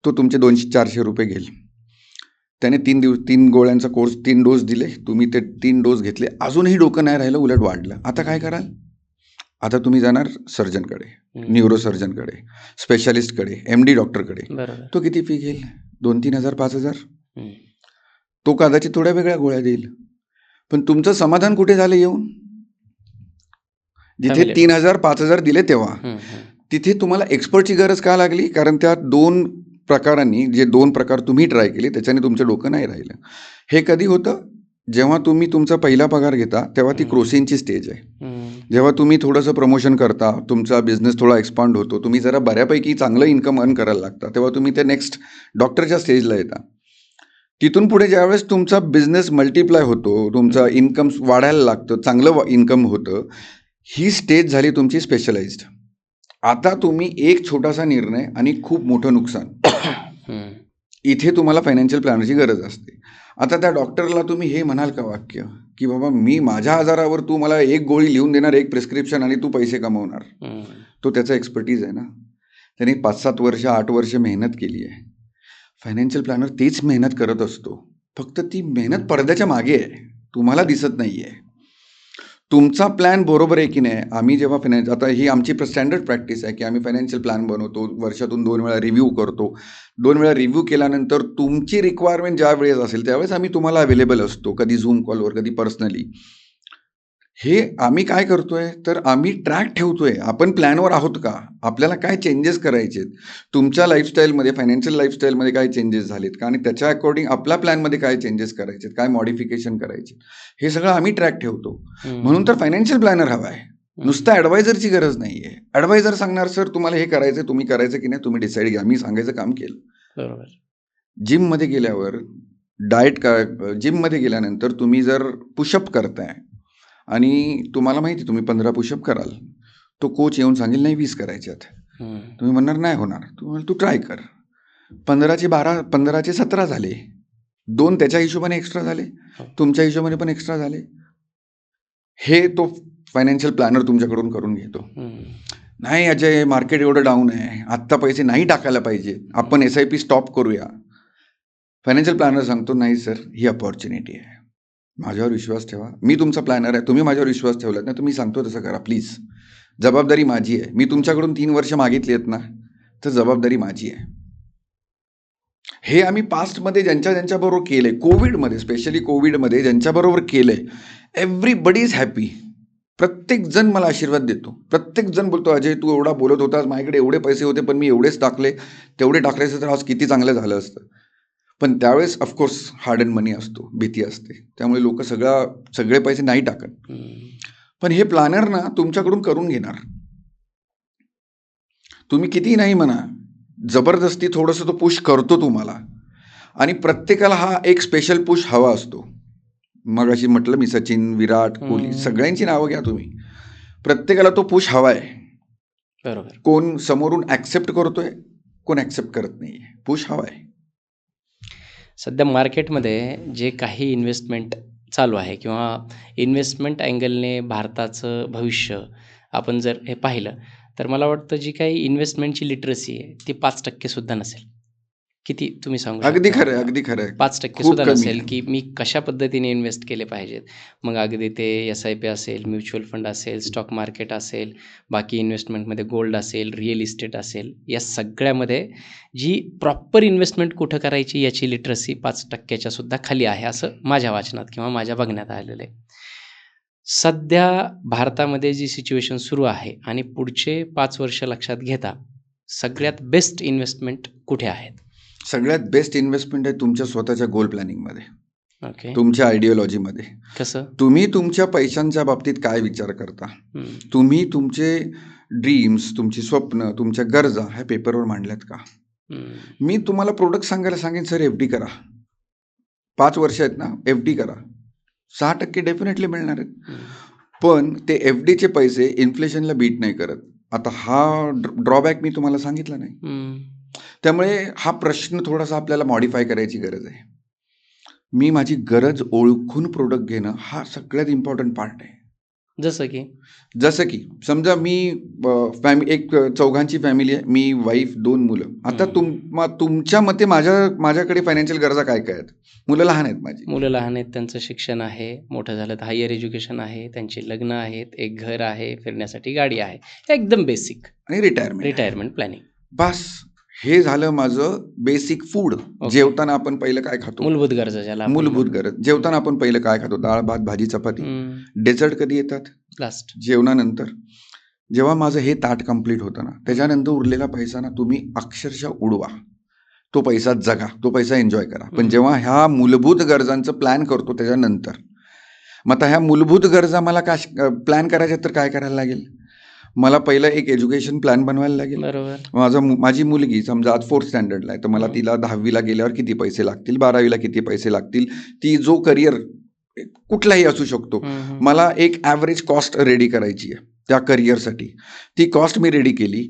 तो तुमचे 200-400 रुपये घेईल. त्याने 3 गोळ्यांचा कोर्स, 3 डोस दिले, तुम्ही ते 3 डोस घेतले, अजूनही डोकं नाही राहिलं, उलट वाढलं. आता काय कराल? आता तुम्ही जाणार सर्जनकडे, न्यूरोसर्जनकडे, स्पेशालिस्टकडे, MD डॉक्टरकडे. बरोबर. तो किती फी घेईल? 2-3 हजार, 5 हजार. तो कदाचित थोड्या वेगळ्या गोळ्या देईल. पण तुमचं समाधान कुठे झालं येऊन? जिथे 3,000 5,000 दिले तेव्हा तिथे तुम्हाला एक्सपर्टची गरज का लागली? कारण त्या 2 प्रकारांनी, जे 2 प्रकार तुम्ही ट्राय केले, त्याच्याने तुमचं डोकं नाही राहिलं. हे कधी होतं? जेव्हा तुम्ही तुमचा पहिला पगार घेता तेव्हा ती क्रोसिनची स्टेज आहे. जेव्हा तुम्ही थोडंसं प्रमोशन करता, तुमचा बिझनेस थोडा एक्सपांड होतो, तुम्ही जरा बऱ्यापैकी चांगलं इन्कम अर्न करायला लागता, तेव्हा तुम्ही ते नेक्स्ट डॉक्टरच्या स्टेजला येता. तिथून पुढे ज्यावेळेस तुमचा बिझनेस मल्टिप्लाय होतो, तुमचा इन्कम वाढायला लागतं, चांगलं इन्कम होतं, ही स्टेज झाली तुमची स्पेशलाइज्ड. आता तुम्ही एक छोटासा निर्णय आणि खूप मोठं नुकसान, इथे तुम्हाला फायनान्शियल प्लॅनरची गरज असते. आता त्या डॉक्टरला तुम्ही हे म्हणाल का वाक्य की बाबा मी माझ्या आजारावर तू मला एक गोळी लिहून देणार, एक प्रिस्क्रिप्शन, आणि तू पैसे कमवणार? तो त्याचा एक्सपर्टीज आहे ना. त्याने 5-7 वर्ष 8 वर्ष मेहनत केली आहे. फायनान्शियल प्लॅनर तेच मेहनत करत असतो, फक्त ती मेहनत पडद्याच्या मागे आहे, तुम्हाला दिसत नाही आहे. तुमचा प्लॅन बरोबर आहे की नाही? आम्ही जेव्हा आता ही आमची स्टँडर्ड प्रॅक्टिस आहे की आम्ही फायनान्शियल प्लॅन बनवतो, वर्षातून 2 वेळा रिव्ह्यू करतो. 2 वेळा रिव्ह्यू केल्यानंतर तुमची रिक्वायरमेंट ज्या वेळेस असेल त्यावेळेस आम्ही तुम्हाला अवेलेबल असतो, कधी झूम कॉलवर, कधी पर्सनली. हे आम्ही काय करतोय तर आम्ही ट्रॅक ठेवतोय, आपण प्लॅनवर आहोत का, आपल्याला काय चेंजेस करायचे, तुमच्या लाईफस्टाईलमध्ये, फायनान्शियल लाईफस्टाईलमध्ये काय चेंजेस झालेत का, आणि त्याच्या अकॉर्डिंग आपल्या प्लॅनमध्ये काय चेंजेस करायचे, काय मॉडिफिकेशन करायचे, हे सगळं आम्ही ट्रॅक ठेवतो. म्हणून तर फायनान्शियल प्लॅनर हवा आहे, नुसतं ॲडवायझरची गरज नाही आहे. ॲडवायझर सांगणार सर तुम्हाला हे करायचं, तुम्ही करायचं की नाही तुम्ही डिसाईड घ्या, मी सांगायचं काम केलं. बरोबर. जिममध्ये गेल्यावर जिममध्ये गेल्यानंतर तुम्ही जर पुशअप करताय आणि तुम्हाला माहिती तुम्ही 15 पुशअप कराल, तो कोच येऊन सांगेल नाही 20 करायच्यात, तुम्ही म्हणणार नाही होणार, तू ट्राय कर. 15चे 12, 15चे 17 झाले, 2 त्याच्या हिशोबाने एक्स्ट्रा झाले, तुमच्या हिशोबाने पण एक्स्ट्रा झाले. हे तो फायनान्शियल प्लॅनर तुमच्याकडून करून घेतो. नाही अजय, मार्केट एवढं डाऊन आहे, आत्ता पैसे नाही टाकायला पाहिजे, आपण SIP स्टॉप करूया. फायनान्शियल प्लॅनर सांगतो नाही सर, ही अपॉर्च्युनिटी आहे, माझ्यावर विश्वास ठेवा, मी तुमचा प्लॅनर आहे, तुम्ही माझ्यावर विश्वास ठेवलात ना, तुम्ही सांगतो तसं करा प्लीज, जबाबदारी माझी आहे. मी तुमच्याकडून 3 वर्ष मागितली आहेत ना, तर जबाबदारी माझी आहे. हे आम्ही पास्टमध्ये ज्यांच्याबरोबर केलंय, कोविडमध्ये, स्पेशली कोविडमध्ये ज्यांच्याबरोबर केलंय, एव्हरीबडी इज हॅपी. प्रत्येक जण मला आशीर्वाद देतो, प्रत्येक जण बोलतो अजय तू एवढा बोलत होतास, माझ्याकडे एवढे पैसे होते पण मी एवढेच टाकले, तेवढे टाकलेच तर आज किती चांगलं झालं असतं. पण त्यावेळेस ऑफकोर्स हार्ड अँड मनी असतो, भीती असते, त्यामुळे लोक सगळे पैसे नाही टाकत. पण हे प्लॅनर ना तुमच्याकडून करून घेणार. तुम्ही कितीही नाही म्हणा, जबरदस्ती थोडंसं तो पुश करतो तुम्हाला, आणि प्रत्येकाला हा एक स्पेशल पुश हवा असतो. मग अशी म्हटलं मी सचिन, विराट कोहली, सगळ्यांची नावं घ्या तुम्ही, प्रत्येकाला तो पुश हवा आहे. बरोबर. कोण समोरून ऍक्सेप्ट करतोय, कोण ऍक्सेप्ट करत नाही, पुश हवा आहे. सध्या मार्केटमध्ये जे काही इन्व्हेस्टमेंट चालू आहे किंवा इन्व्हेस्टमेंट अँगलने भारताचं भविष्य आपण जर हे पाहिलं तर मला वाटतं जी काही इन्व्हेस्टमेंटची लिटरसी आहे ती 5% सुद्धा नसेल. किती तुम्ही सांगू शकता? अगदी खरं आहे, अगदी खरं आहे. 5% खूप सुद्धा कमी नसेल आहे. की मी कशा पद्धतीने इन्व्हेस्ट केले पाहिजेत. मग अगदी ते SIP असेल, म्युच्युअल फंड असेल, स्टॉक मार्केट असेल, बाकी इन्व्हेस्टमेंटमध्ये गोल्ड असेल, रिअल इस्टेट असेल, या सगळ्यामध्ये जी प्रॉपर इन्व्हेस्टमेंट कुठं करायची याची लिटरसी 5%च्या सुद्धा खाली आहे, असं माझ्या वाचनात किंवा माझ्या बघण्यात आलेलं आहे. सध्या भारतामध्ये जी सिच्युएशन सुरू आहे आणि पुढचे 5 वर्ष लक्षात घेता सगळ्यात बेस्ट इन्व्हेस्टमेंट कुठे आहेत? सगळ्यात बेस्ट इन्व्हेस्टमेंट आहे तुमच्या स्वतःच्या गोल प्लॅनिंगमध्ये, ओके. तुमच्या आयडिओलॉजीमध्ये. कसं? तुम्ही तुमच्या पैशांच्या बाबतीत काय विचार करता, तुम्ही तुमचे ड्रीम्स, तुमची स्वप्न, तुमच्या गरजा ह्या पेपरवर मांडल्यात का? मी तुम्हाला प्रोडक्ट सांगायला सांगेन सर FD करा, 5 वर्ष आहेत ना, FD करा, 6% डेफिनेटली मिळणार आहेत. पण ते FDचे पैसे इन्फ्लेशनला बीट नाही करत. आता हा ड्रॉबॅक मी तुम्हाला सांगितला नाही. त्यामुळे हा प्रश्न थोडासा आपल्याला मॉडिफाय करायची गरज आहे. मी माझी गरज ओळखून प्रोडक्ट घेणं हा सगळ्यात इम्पॉर्टंट पार्ट आहे. जसं की समजा मी एक चौघांची फॅमिली आहे, मी वाईफ 2 मुलं. आता तुमच्या मते माझ्याकडे फायनान्शियल गरजा काय काय आहेत? मुलं लहान आहेत माझी. मुलं लहान आहेत, त्यांचं शिक्षण आहे, मोठं झालं तर हायर एज्युकेशन आहे, त्यांची लग्न आहेत, एक घर आहे, फिरण्यासाठी गाडी आहे, एकदम बेसिक. आणि रिटायरमेंट प्लॅनिंग. बस हे झालं माझं बेसिक फूड. जेवताना आपण पहिलं काय खातो? मूलभूत गरजा ज्याला आपण मूलभूत गरज. जेवताना आपण पहिलं काय खातो? डाळ, भात, भाजी, चपाती. डेझर्ट कधी येतात? लास्ट. जेवणानंतर. जेव्हा माझं हे ताट कंप्लीट होतं ना, त्याच्यानंतर उरलेला पैसा ना तुम्ही अक्षरशः उडवा. तो पैसा जगा, तो पैसा एन्जॉय करा. पण जेव्हा ह्या मूलभूत गरजांचं प्लॅन करतो त्याच्यानंतर, मग आता ह्या मूलभूत गरजा मला प्लॅन करायच्या तर काय करायला लागेल? मला पहिलं एक एज्युकेशन प्लॅन बनवायला लागेल. बरोबर. माझी मुलगी समजा आज 4th स्टँडर्डला आहे, तर मला तिला 10वीला गेल्यावर किती पैसे लागतील, 12वीला किती पैसे लागतील, ती जो करिअर कुठलाही असू शकतो, मला एक ॲव्हरेज कॉस्ट रेडी करायची आहे त्या करिअरसाठी. ती कॉस्ट मी रेडी केली.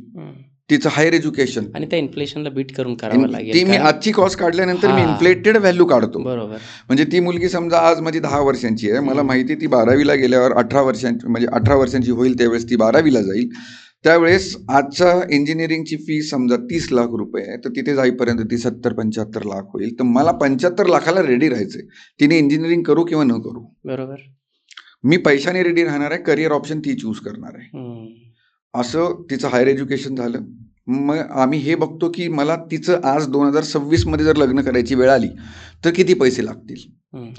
तिचं हायर एज्युकेशन आणि त्या इन्फ्लेशनला बीट करून करावं लागेल. ती मी आजची कॉस्ट काढल्यानंतर मी इन्फ्लेटेड व्हॅल्यू काढतो. बरोबर. म्हणजे ती मुलगी समजा आज माझी 10 वर्षांची आहे, मला माहिती ती 12वीला गेल्यावर 18 वर्षांची होईल, त्यावेळेस ती 12वीला जाईल. त्यावेळेस आजच्या इंजिनिअरिंगची फी समजा 30 लाख रुपये आहे, तर तिथे जाईपर्यंत ती 70-75 लाख होईल. तर मला 75 लाखाला रेडी राहायचंय. तिने इंजिनिअरिंग करू किंवा न करू. बरोबर. मी पैशाने रेडी राहणार आहे, करिअर ऑप्शन ती चूज करणार आहे. असं तिचं हायर एज्युकेशन झालं. मग आम्ही हे बघतो की मला तिचं आज 2026 मध्ये जर लग्न करायची वेळ आली तर किती पैसे लागतील.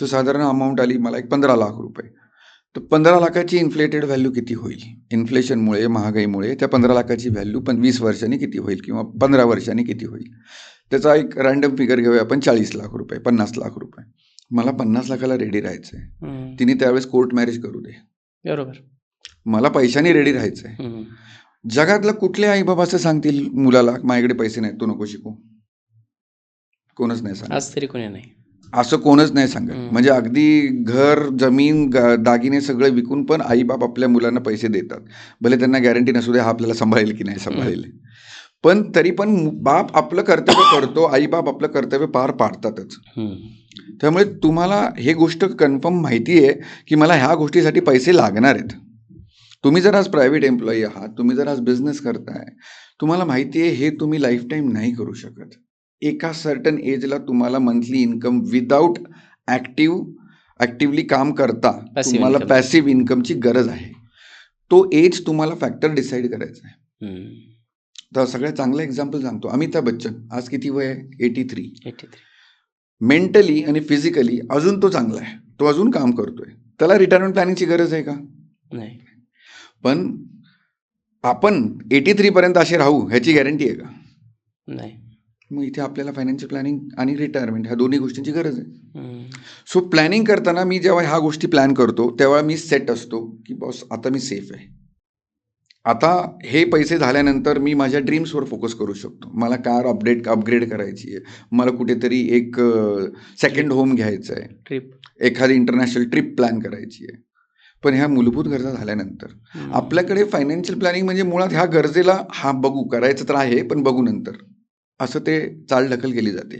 तर साधारण अमाऊंट आली मला एक 15 लाख रुपये. तर 15 लाखाची इन्फ्लेटेड व्हॅल्यू किती होईल? इन्फ्लेशनमुळे, महागाईमुळे त्या 15 लाखाची व्हॅल्यू 20 वर्षांनी किती होईल किंवा 15 वर्षांनी किती होईल? त्याचा एक रँडम फिगर घेऊया आपण, 40 लाख रुपये, 50 लाख रुपये. मला 50 लाखाला रेडी राहायचंय. तिने त्यावेळेस कोर्ट मॅरेज करू दे. बरोबर. मला पैशाने रेडी राहायचंय. जगातलं कुठले आई बाबा असं सांगतील मुलाला माझ्याकडे पैसे नाहीत, तू नको शिकू? कोणच नाही सांगत. आज तरी कोणी नाही. असं कोणच नाही सांगत. म्हणजे अगदी घर, जमीन, दागिने सगळं विकून पण आई बाप आपल्या मुलांना पैसे देतात. भले त्यांना गॅरंटी नसू दे हा आपल्याला सांभाळेल की नाही सांभाळेल, पण तरी पण बाप आपलं कर्तव्य करतो, आई बाप आपलं कर्तव्य पार पाडतातच. त्यामुळे तुम्हाला हे गोष्ट कन्फर्म माहिती आहे की मला ह्या गोष्टीसाठी पैसे लागणार आहेत. तुम्ही जर आज प्रायव्हेट एम्प्लॉई आहात, तुम्ही जर आज बिझनेस करताय, तुम्हाला माहिती आहे हे तुम्ही लाईफ टाईम नाही करू शकत. एका सर्टन एजला तुम्हाला मंथली इन्कम विदाऊट ॲक्टिव्हली काम करता तुम्हाला पॅसिव्ह इन्कमची गरज आहे. तो एज तुम्हाला फॅक्टर डिसाईड करायचा आहे. तर सगळ्यात चांगलं एक्झाम्पल सांगतो, अमिताभ बच्चन आज किती वय आहे? 83. मेंटली आणि फिजिकली अजून तो चांगला आहे, तो अजून काम करतोय. त्याला रिटायरमेंट प्लॅनिंगची गरज आहे का? नाही. पण आपण 83 पर्यंत असे राहू ह्याची गॅरंटी आहे का? नाही. मग इथे आपल्याला फायनान्शियल प्लॅनिंग आणि रिटायरमेंट ह्या दोन्ही गोष्टींची गरज आहे. सो प्लॅनिंग करताना मी जेव्हा ह्या गोष्टी प्लॅन करतो तेव्हा मी सेट असतो की बॉस आता मी सेफ आहे. आता हे पैसे झाल्यानंतर मी माझ्या ड्रीम्सवर फोकस करू शकतो. मला कार अपग्रेड करायची आहे, मला कुठेतरी एक सेकंड होम घ्यायचं आहे, ट्रिप, एखादी इंटरनॅशनल ट्रिप प्लॅन करायची आहे. पण ह्या मूलभूत गरजा झाल्यानंतर आपल्याकडे फायनान्शियल प्लॅनिंग म्हणजे मुळात ह्या गरजेला हा बघू करायचं तर आहे पण बघू नंतर, असं ते चालढकल केली जाते.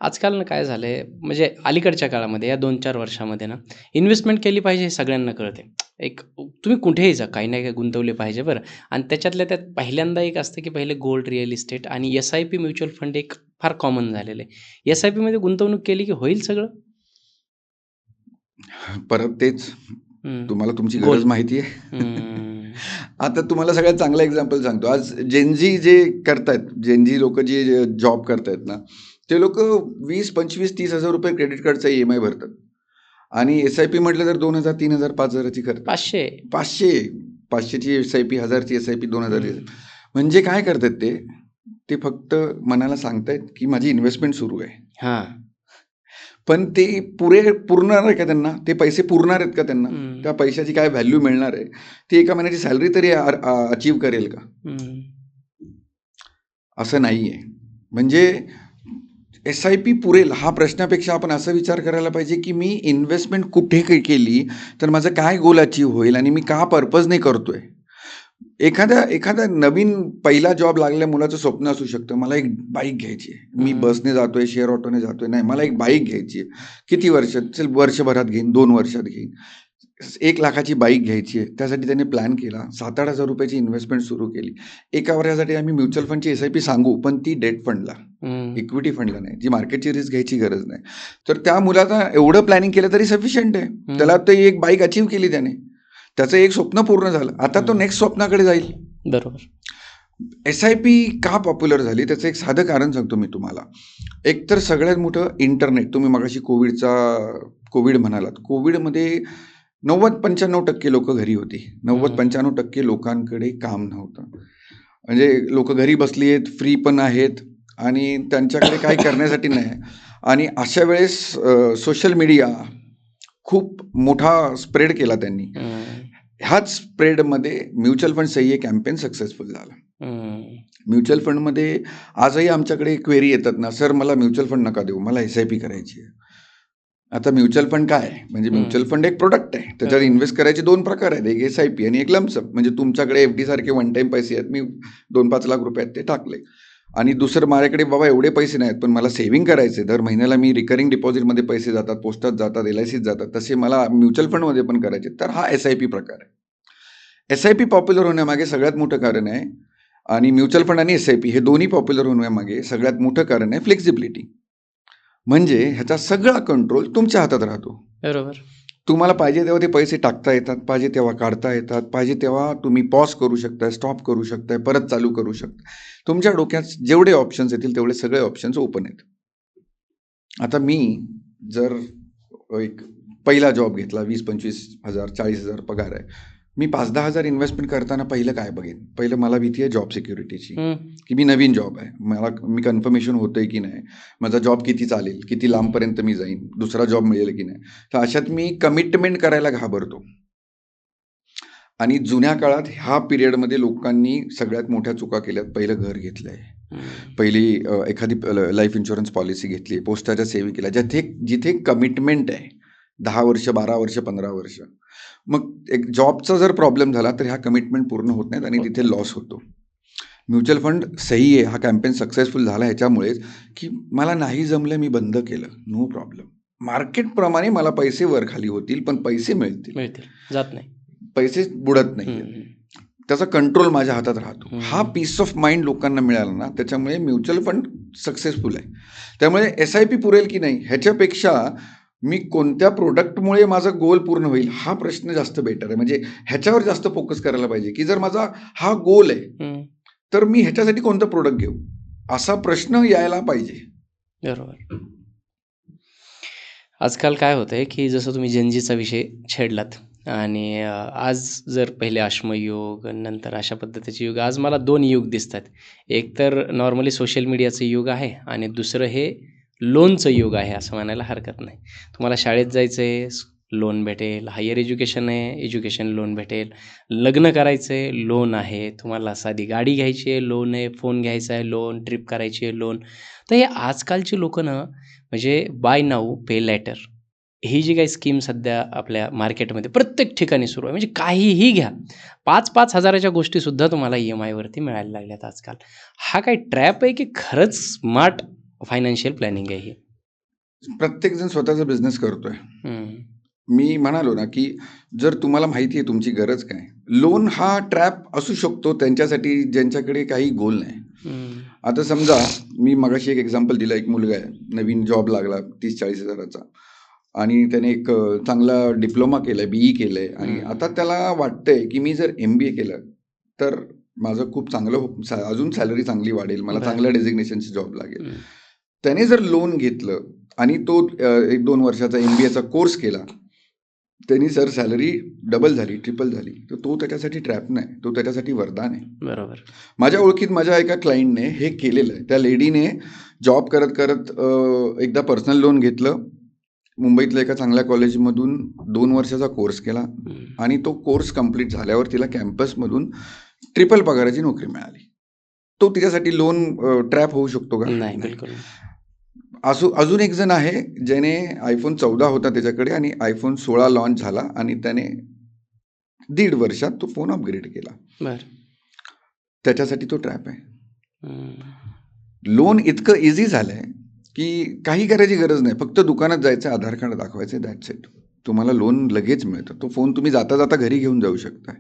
आजकाल काय झालंय, म्हणजे अलीकडच्या काळामध्ये या 2-4 वर्षामध्ये ना इन्व्हेस्टमेंट केली पाहिजे हे सगळ्यांना कळते. एक तुम्ही कुठेही जा काही ना काही गुंतवले पाहिजे बरं. आणि त्याच्यातल्या त्यात पहिल्यांदा एक असतं की पहिले गोल्ड, रिअल इस्टेट आणि SIP म्युच्युअल फंड एक फार कॉमन झालेलं आहे. SIP मध्ये गुंतवणूक केली की होईल सगळं? परत तेच, तुम्हाला तुमची गरज माहिती आहे. आता तुम्हाला सगळ्यात चांगला एक्झाम्पल सांगतो. आज जेनझी जे करतायत, जेनझी लोक जे जॉब करतायत ना, ते लोक 20, 25, 30 हजार रुपये क्रेडिट कार्डचा EMI भरतात आणि SIP म्हटलं तर 2,000, 3,000, 5,000ची करतात. 500ची SIP, 1,000ची SIP, 2,000ची. म्हणजे काय करतात ते फक्त मनाला सांगतायत की माझी इन्व्हेस्टमेंट सुरू आहे. पण ते पुरणार आहे का त्यांना? ते पैसे पुरणार आहेत का त्यांना? त्या पैशाची काय व्हॅल्यू मिळणार आहे? ती एका महिन्याची सॅलरी तरी अचीव करेल का? असं नाही आहे. म्हणजे SIP पुरेल हा प्रश्नापेक्षा आपण असा विचार करायला पाहिजे की मी इन्व्हेस्टमेंट कुठे केली तर माझं काय गोल अचीव्ह होईल आणि मी का पर्पजने करतोय. एखादा नवीन पहिला जॉब लागलेल्या मुलाचं स्वप्न असू शकतं, मला एक बाईक घ्यायची आहे. मी बसने जातोय, शेअर ऑटोने जातोय, नाही मला एक बाईक घ्यायची आहे. किती वर्ष? चल वर्षभरात घेईन, 2 वर्षात घेईन. 1,00,000ची बाईक घ्यायची आहे. त्यासाठी त्याने प्लॅन केला. 7,000-8,000 रुपयाची इन्व्हेस्टमेंट सुरू केली. एका वर्षासाठी आम्ही म्युच्युअल फंडची SIP सांगू, पण ती डेट फंडला, इक्विटी फंडला नाही, जी मार्केटची रिस्क घ्यायची गरज नाही. तर त्या मुलाला एवढं प्लॅनिंग केलं तरी सफिशियंट आहे. त्याला ते एक बाईक अचीव्ह केली त्याने. त्याचं एक स्वप्न पूर्ण झालं. आता तो नेक्स्ट स्वप्नाकडे जाईल. बरोबर. SIP का पॉप्युलर झाली त्याचं एक साधं कारण सांगतो मी तुम्हाला. एक तर सगळ्यात मोठं इंटरनेट. तुम्ही मगाशी कोविड म्हणालात. कोविडमध्ये 90-95% लोकं घरी होती. 90-95% लोकांकडे काम नव्हतं. म्हणजे लोकं घरी बसली आहेत, फ्री पण आहेत आणि त्यांच्याकडे काही करण्यासाठी नाही. आणि अशा वेळेस सोशल मीडिया खूप मोठा स्प्रेड केला त्यांनी. ह्याच स्प्रेडमध्ये म्युच्युअल फंड सही हे कॅम्पेन सक्सेसफुल झालं. म्युच्युअल फंडमध्ये आजही आमच्याकडे क्वेरी येतात ना, सर मला म्युच्युअल फंड नका देऊ, मला SIP करायची आहे. आता म्युच्युअल फंड काय आहे? म्हणजे म्युच्युअल फंड एक प्रोडक्ट आहे. त्याच्यात इन्व्हेस्ट करायचे 2 प्रकार आहेत, एक SIP आणि एक लंपसम. म्हणजे तुमच्याकडे FD सारखे वन टाइम पैसे आहेत, मी 2-5 लाख रुपये आहेत ते टाकले. आणि दुसरं माझ्याकडे बाबा एवढे पैसे नाहीत, पण मला सेव्हिंग करायचे, दर महिन्याला मी रिकरिंग डिपॉझिटमध्ये पैसे जातात, पोस्टात जातात, LICत जातात, तसे मला म्युच्युअल फंडमध्ये पण करायचे. तर हा SIP प्रकार आहे. SIP पॉप्युलर होण्यामागे सगळ्यात मोठं कारण आहे, आणि म्युच्युअल फंड आणि SIP हे दोन्ही पॉप्युलर होण्यामागे सगळ्यात मोठं कारण आहे फ्लेक्झिबिलिटी. म्हणजे ह्याचा सगळा कंट्रोल तुमच्या हातात राहतो. बरोबर. तुम्हाला पाहिजे तेव्हा ते पैसे टाकता येतात, पाहिजे तेव्हा काढता येतात, पाहिजे तेव्हा तुम्ही पॉज करू शकताय, स्टॉप करू शकताय, परत चालू करू शकता. तुमच्या डोक्यात जेवढे ऑप्शन्स येतील तेवढे सगळे ऑप्शन्स ओपन आहेत. आता मी जर एक पहिला जॉब घेतला, 20-25,000 40,000 पगार आहे, मी 5-10,000 इन्व्हेस्टमेंट करताना पहिलं काय बघेन? पहिलं मला भीती आहे जॉब सिक्युरिटीची, की मी नवीन जॉब आहे, मी कन्फर्मेशन होतंय की नाही, माझा जॉब किती चालेल, किती लांबपर्यंत मी जाईन, दुसरा जॉब मिळेल की नाही. तर अशात मी कमिटमेंट करायला घाबरतो. आणि जुन्या काळात ह्या पिरियडमध्ये लोकांनी सगळ्यात मोठ्या चुका केल्यात. पहिलं घर घेतलंय, पहिली एखादी लाईफ इन्शुरन्स पॉलिसी घेतली, पोस्टाच्या सेव्ही केल्या, जिथे कमिटमेंट आहे 10 वर्ष, 12 वर्ष, 15 वर्ष. मग एक जॉबचा जर प्रॉब्लेम झाला तर ह्या कमिटमेंट पूर्ण होत नाहीत आणि तिथे लॉस होतो. म्युच्युअल फंड सही आहे, हा कॅम्पेन सक्सेसफुल झाला ह्याच्यामुळेच की मला नाही जमलं, मी बंद केलं, नो प्रॉब्लेम. मार्केटप्रमाणे मला पैसे वर खाली होतील, पण पैसे मिळतील, जात नाही, पैसे पैसे बुडत नाही. त्याचा कंट्रोल माझ्या हातात राहतो. हा पीस ऑफ माइंड लोकांना मिळाला ना, त्याच्यामुळे म्युच्युअल फंड सक्सेसफुल आहे. त्यामुळे SIP पुरेल की नाही ह्याच्यापेक्षा मी कोणत्या प्रोडक्टमुळे माझा गोल पूर्ण होईल हा प्रश्न जास्त बेटर आहे. म्हणजे ह्याच्यावर जास्त फोकस करायला पाहिजे की जर माझा हा गोल आहे तर मी ह्याच्यासाठी कोणतं प्रोडक्ट घेऊ, असा प्रश्न यायला पाहिजे. बरोबर. आजकाल काय होतंय की जसं तुम्ही जनजीचा विषय छेडलात आणि आज जर पहिले अश्मयुग नंतर अशा पद्धतीचे युग, आज मला 2 युग दिसतात. एक तर नॉर्मली सोशल मीडियाचं युग आहे आणि दुसरं हे लोनचं युग आहे असं म्हणायला हरकत नाही. तुम्हाला शाळेत जायचं आहे, लोन भेटेल. हायर एज्युकेशन आहे, एज्युकेशन लोन भेटेल. लग्न करायचं आहे, लोन आहे. तुम्हाला साधी गाडी घ्यायची आहे, लोन आहे. फोन घ्यायचा आहे, लोन. ट्रिप करायची आहे, लोन. तर हे आजकालची लोकं ना, म्हणजे बाय नाऊ पे लेटर ही जी काही स्कीम सध्या आपल्या मार्केटमध्ये प्रत्येक ठिकाणी सुरू आहे. म्हणजे काहीही घ्या, 5-5 हजाराच्या गोष्टीसुद्धा तुम्हाला EMI वरती मिळायला लागल्यात आजकाल. हा काय ट्रॅप आहे की खरंच स्मार्ट फायनान्शियल प्लॅनिंग आहे ही? प्रत्येकजण स्वतःचा बिझनेस करतोय. मी म्हणालो ना की जर तुम्हाला माहिती आहे तुमची गरज काय, लोन हा ट्रॅप असू शकतो त्यांच्यासाठी ज्यांच्याकडे काही गोल नाही. आता समजा मी मगाशी एक एक्झाम्पल दिलं, एक मुलगा आहे, नवीन जॉब लागला 30-40 हजाराचा आणि त्याने एक चांगला डिप्लोमा केलाय, BE केलंय आणि आता त्याला वाटतंय की मी जर MBA केलं तर माझं खूप चांगलं अजून सॅलरी चांगली वाढेल, मला चांगल्या डेझिग्नेशनची जॉब लागेल. त्याने जर लोन घेतलं आणि तो 1-2 वर्षाचा MBAचा कोर्स केला, त्यांनी सर सॅलरी डबल झाली, ट्रिपल झाली, तर तो त्याच्यासाठी ट्रॅप नाही, तो त्याच्यासाठी वरदान आहे. बरोबर. माझ्या ओळखीत माझ्या एका क्लायंटने हे केलेलं आहे. त्या लेडीने जॉब करत करत एकदा पर्सनल लोन घेतलं, मुंबईतल्या एका चांगल्या कॉलेजमधून 2 वर्षाचा कोर्स केला आणि तो कोर्स कंप्लीट झाल्यावर तिला कॅम्पसमधून ट्रिपल पगाराची नोकरी मिळाली. तो तिच्यासाठी लोन ट्रॅप होऊ शकतो का? नाही, बिलकुल. अजून एक जण आहे ज्याने iPhone 14 होता त्याच्याकडे आणि iPhone 16 लॉन्च झाला आणि त्याने 1.5 वर्षात तो फोन अपग्रेड केला. बर. त्याच्यासाठी तो ट्रॅप आहे. हम्म. लोन इतकं इझी झालंय की काही करायची गरज नाही. फक्त दुकानात जायचं, आधार कार्ड दाखवायचं, दॅट्स इट. तुम्हाला लोन लगेच मिळतं. तो फोन तुम्ही जाता जाता घरी घेऊन जाऊ शकताय.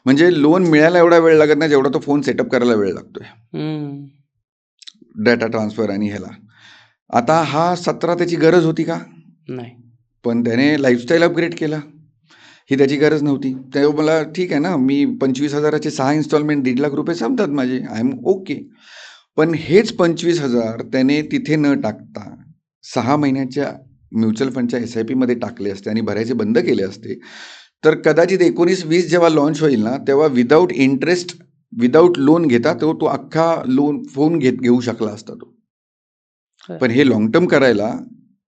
म्हणजे लोन मिळायला एवढा वेळ लागत नाही जेवढा तो फोन सेटअप करायला वेळ लागतोय. हम्म. डाटा ट्रान्सफर आणि ह्याला. आता हा 17 त्याची गरज होती का? नाही. पण त्याने लाईफस्टाईल अपग्रेड केला. ही त्याची गरज नव्हती. तेव्हा मला ठीक आहे ना, मी 25,000चे 6 इन्स्टॉलमेंट 1.5 लाख रुपये संपतात माझे. I am okay. पण हेच 25,000 त्याने तिथे न टाकता 6 महिन्याच्या म्युच्युअल फंडच्या SIP मध्ये टाकले असते आणि भरायचे बंद केले असते, तर कदाचित 19-20 जेव्हा लॉन्च होईल ना, तेव्हा विदाऊट इंटरेस्ट, विदाऊट लोन घेता तो अख्खा लोन फोन घेऊ शकला असता तो. पण हे लॉंग टर्म करायला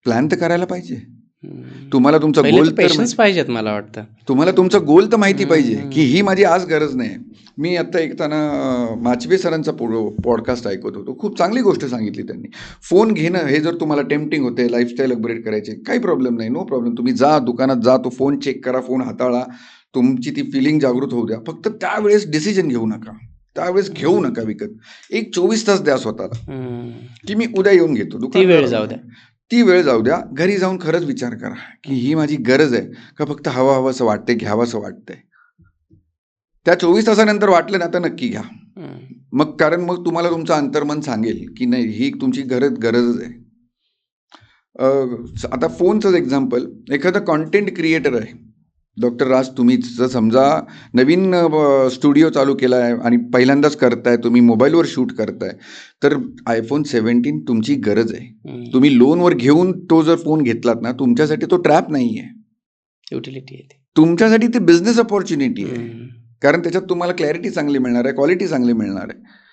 प्लॅन तर करायला पाहिजे. तुम्हाला तुमचा गोल पेशन्स पाहिजेत मला वाटतं. तुम्हाला तुमचा गोल तर माहिती पाहिजे की ही माझी आज गरज नाही. मी आता ऐकताना माचवे सरांचा पॉडकास्ट ऐकत होतो. खूप चांगली गोष्ट सांगितली त्यांनी. फोन घेणं हे जर तुम्हाला टेम्पटिंग होते, लाईफस्टाईल अपग्रेड करायचे, काही प्रॉब्लेम नाही, नो प्रॉब्लेम. तुम्ही जा दुकानात जा, तो फोन चेक करा, फोन हाताळा, तुमची ती फिलिंग जागृत होऊ द्या. फक्त त्यावेळेस डिसिजन घेऊ नका, त्यावेळेस घेऊ नका विकत. एक 24 तास द्या स्वतःला की मी उद्या येऊन घेतो. ती वेळ जाऊ द्या. ती वेळ जाऊ द्या. घरी जाऊन खरंच विचार करा की ही माझी गरज आहे का फक्त हवंसं वाटतंय, घ्यावंसं वाटतंय. त्या 24 तासानंतर वाटलं ना तर नक्की घ्या. मग कारण मग तुम्हाला तुमचं अंतर्मन सांगेल की नाही ही तुमची गरजच आहे. आता फोनचंच एक्झाम्पल, एखादा कॉन्टेंट क्रिएटर आहे, डॉक्टर राज तुम्हीच, जर समजा नवीन स्टुडिओ चालू केला आहे आणि पहिल्यांदाच करताय, तुम्ही मोबाईलवर शूट करताय, तर iPhone 17 तुमची गरज आहे. तुम्ही लोनवर घेऊन तो जर फोन घेतलात ना, तुमच्यासाठी तो ट्रॅप नाही आहे, युटिलिटी आहे, तुमच्यासाठी ते बिझनेस अपॉर्च्युनिटी आहे. कारण त्याच्यात तुम्हाला क्लॅरिटी चांगली मिळणार आहे, क्वालिटी चांगली मिळणार आहे.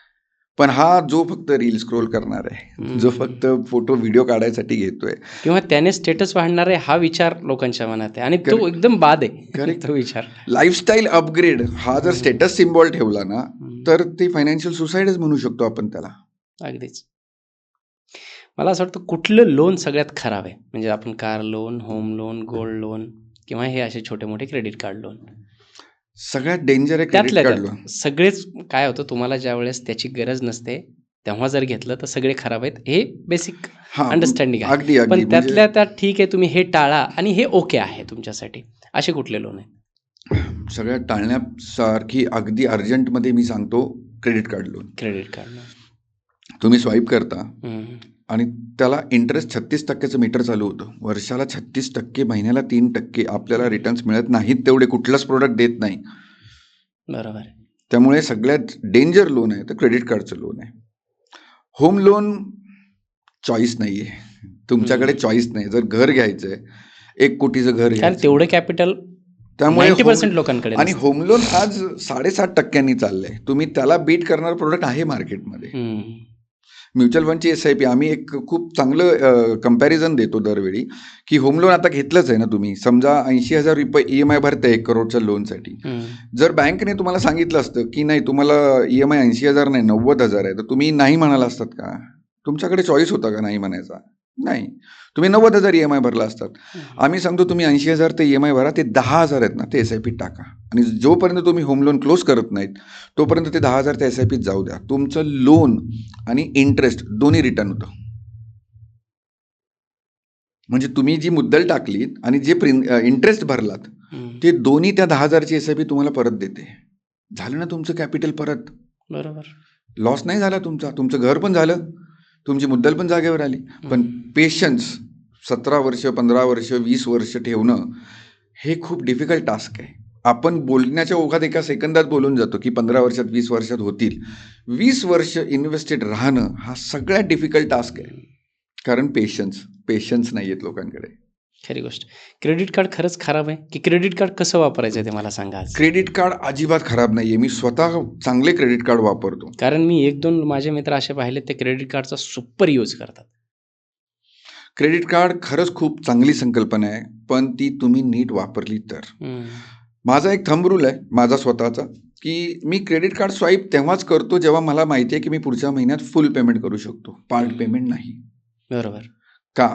पण हा जो फक्त रील स्क्रोल करणार आहे, जो फक्त फोटो व्हिडिओ काढायसाठी घेतोय किंवा त्याने स्टेटस वाढणार आहे हा विचार लोकांच्या मनात आहे आणि तो एकदम बाद आहे. करेक्ट. तो विचार लाईफस्टाईल अपग्रेड हा जर स्टेटस सिम्बॉल ठेवला ना, तर ते फायनान्शियल सुसाईडच म्हणू शकतो आपण त्याला. अगदीच. मला असं वाटतं कुठलं लोन सगळ्यात खराब आहे, म्हणजे आपण car loan, home loan, gold loan किंवा हे असे छोटे मोठे क्रेडिट कार्ड लोन, सगळ्यात डेंजर आहे क्रेडिट कार्ड लोन. सगळेच काय होतं, तुम्हाला ज्या वेळेस त्याची गरज नसते तेव्हा जर घेतलं तर सगळे खराब आहेत, हे बेसिक अंडरस्टँडिंग आहे. अगदी पण अगदी त्यातल्या त्यात ठीक आहे, तुम्ही हे टाळा आणि हे ओके आहे तुमच्यासाठी. असे कुठले लोन आहेत? सगळ्यात टाळण्यासारखी अगदी अर्जंटमध्ये मी सांगतो, credit card loan. Credit card तुम्ही स्वाईप करता आणि त्याला इंटरेस्ट 36% मीटर चालू होतं. वर्षाला 36%, महिन्याला 3%. आपल्याला रिटर्न्स मिळत नाहीत तेवढे, कुठलाच प्रोडक्ट देत नाही. बरोबर. त्यामुळे सगळ्यात डेंजर लोन आहे तर क्रेडिट कार्डचं लोन आहे. होम लोन चॉईस नाही आहे, तुमच्याकडे चॉईस नाही. जर घर घ्यायचंय, 1 कोटीचं घर घ्यायचं, तेवढं कॅपिटल त्यामुळे 90% लोकांकडे. आणि होम लोन आज 7.5% चाललंय. तुम्ही त्याला बीट करणारा प्रोडक्ट आहे मार्केटमध्ये. म्युच्युअल फंडची SIP आम्ही एक खूप चांगलं कंपॅरिझन देतो दरवेळी की होम लोन आता घेतलंच आहे ना तुम्ही, समजा 80,000 रुपये EMI भरताय 1 करोडच्या लोनसाठी. जर बँकने तुम्हाला सांगितलं असतं की नाही तुम्हाला EMI 80,000 नाही 90,000 आहे, तर तुम्ही नाही म्हणाला असतात का? तुमच्याकडे चॉईस होता का नाही म्हणायचा? नाही. तुम्ही 90,000 EMI भरला असतात. आम्ही सांगतो तुम्ही 80,000 ते EMI भरा, ते 10,000 आहेत ना ते SIP टाका आणि जोपर्यंत तुम्ही होम लोन क्लोज करत नाहीत तोपर्यंत ते 10,000 त्या SIP जाऊ द्या. तुमचं लोन आणि इंटरेस्ट दोन्ही रिटर्न होतं. म्हणजे तुम्ही जी मुद्दल टाकली आणि जे इंटरेस्ट भरलात ते दोन्ही त्या 10,000ची SIP तुम्हाला परत देते. झालं ना तुमचं कॅपिटल परत. बरोबर. लॉस नाही झाला तुमचा, तुमचं घर पण झालं, तुमची मुद्दल पण जागेवर आली. पण पेशन्स 17 वर्ष, 15 वर्ष, 20 वर्ष ठेवणं हे खूप डिफिकल्ट टास्क आहे. आपण बोलण्याच्या ओघात एका सेकंदात बोलून जातो की 15 वर्षात 20 वर्षात होतील. 20 वर्ष इन्व्हेस्टेड राहणं हा सगळ्यात डिफिकल्ट टास्क आहे. कारण पेशन्स नाही आहेत लोकांकडे. खरी गोष्ट. क्रेडिट कार्ड खरंच खराब आहे की क्रेडिट कार्ड कसं वापरायचं ते मला सांगा. क्रेडिट कार्ड अजिबात खराब नाहीये. मी स्वतः चांगले क्रेडिट कार्ड वापरतो. कारण मी 1-2 माझे मित्र असे पाहिले ते क्रेडिट कार्डचा सुपर यूज करतात. क्रेडिट कार्ड खरंच खूप चांगली संकल्पना आहे, पण ती तुम्ही नीट वापरली तर. माझा एक थंब रूल आहे माझा स्वतःचा की मी क्रेडिट कार्ड स्वाईप तेव्हाच करतो जेव्हा मला माहिती आहे की मी पुढच्या महिन्यात फुल पेमेंट करू शकतो, पार्ट पेमेंट नाही. बरोबर. का?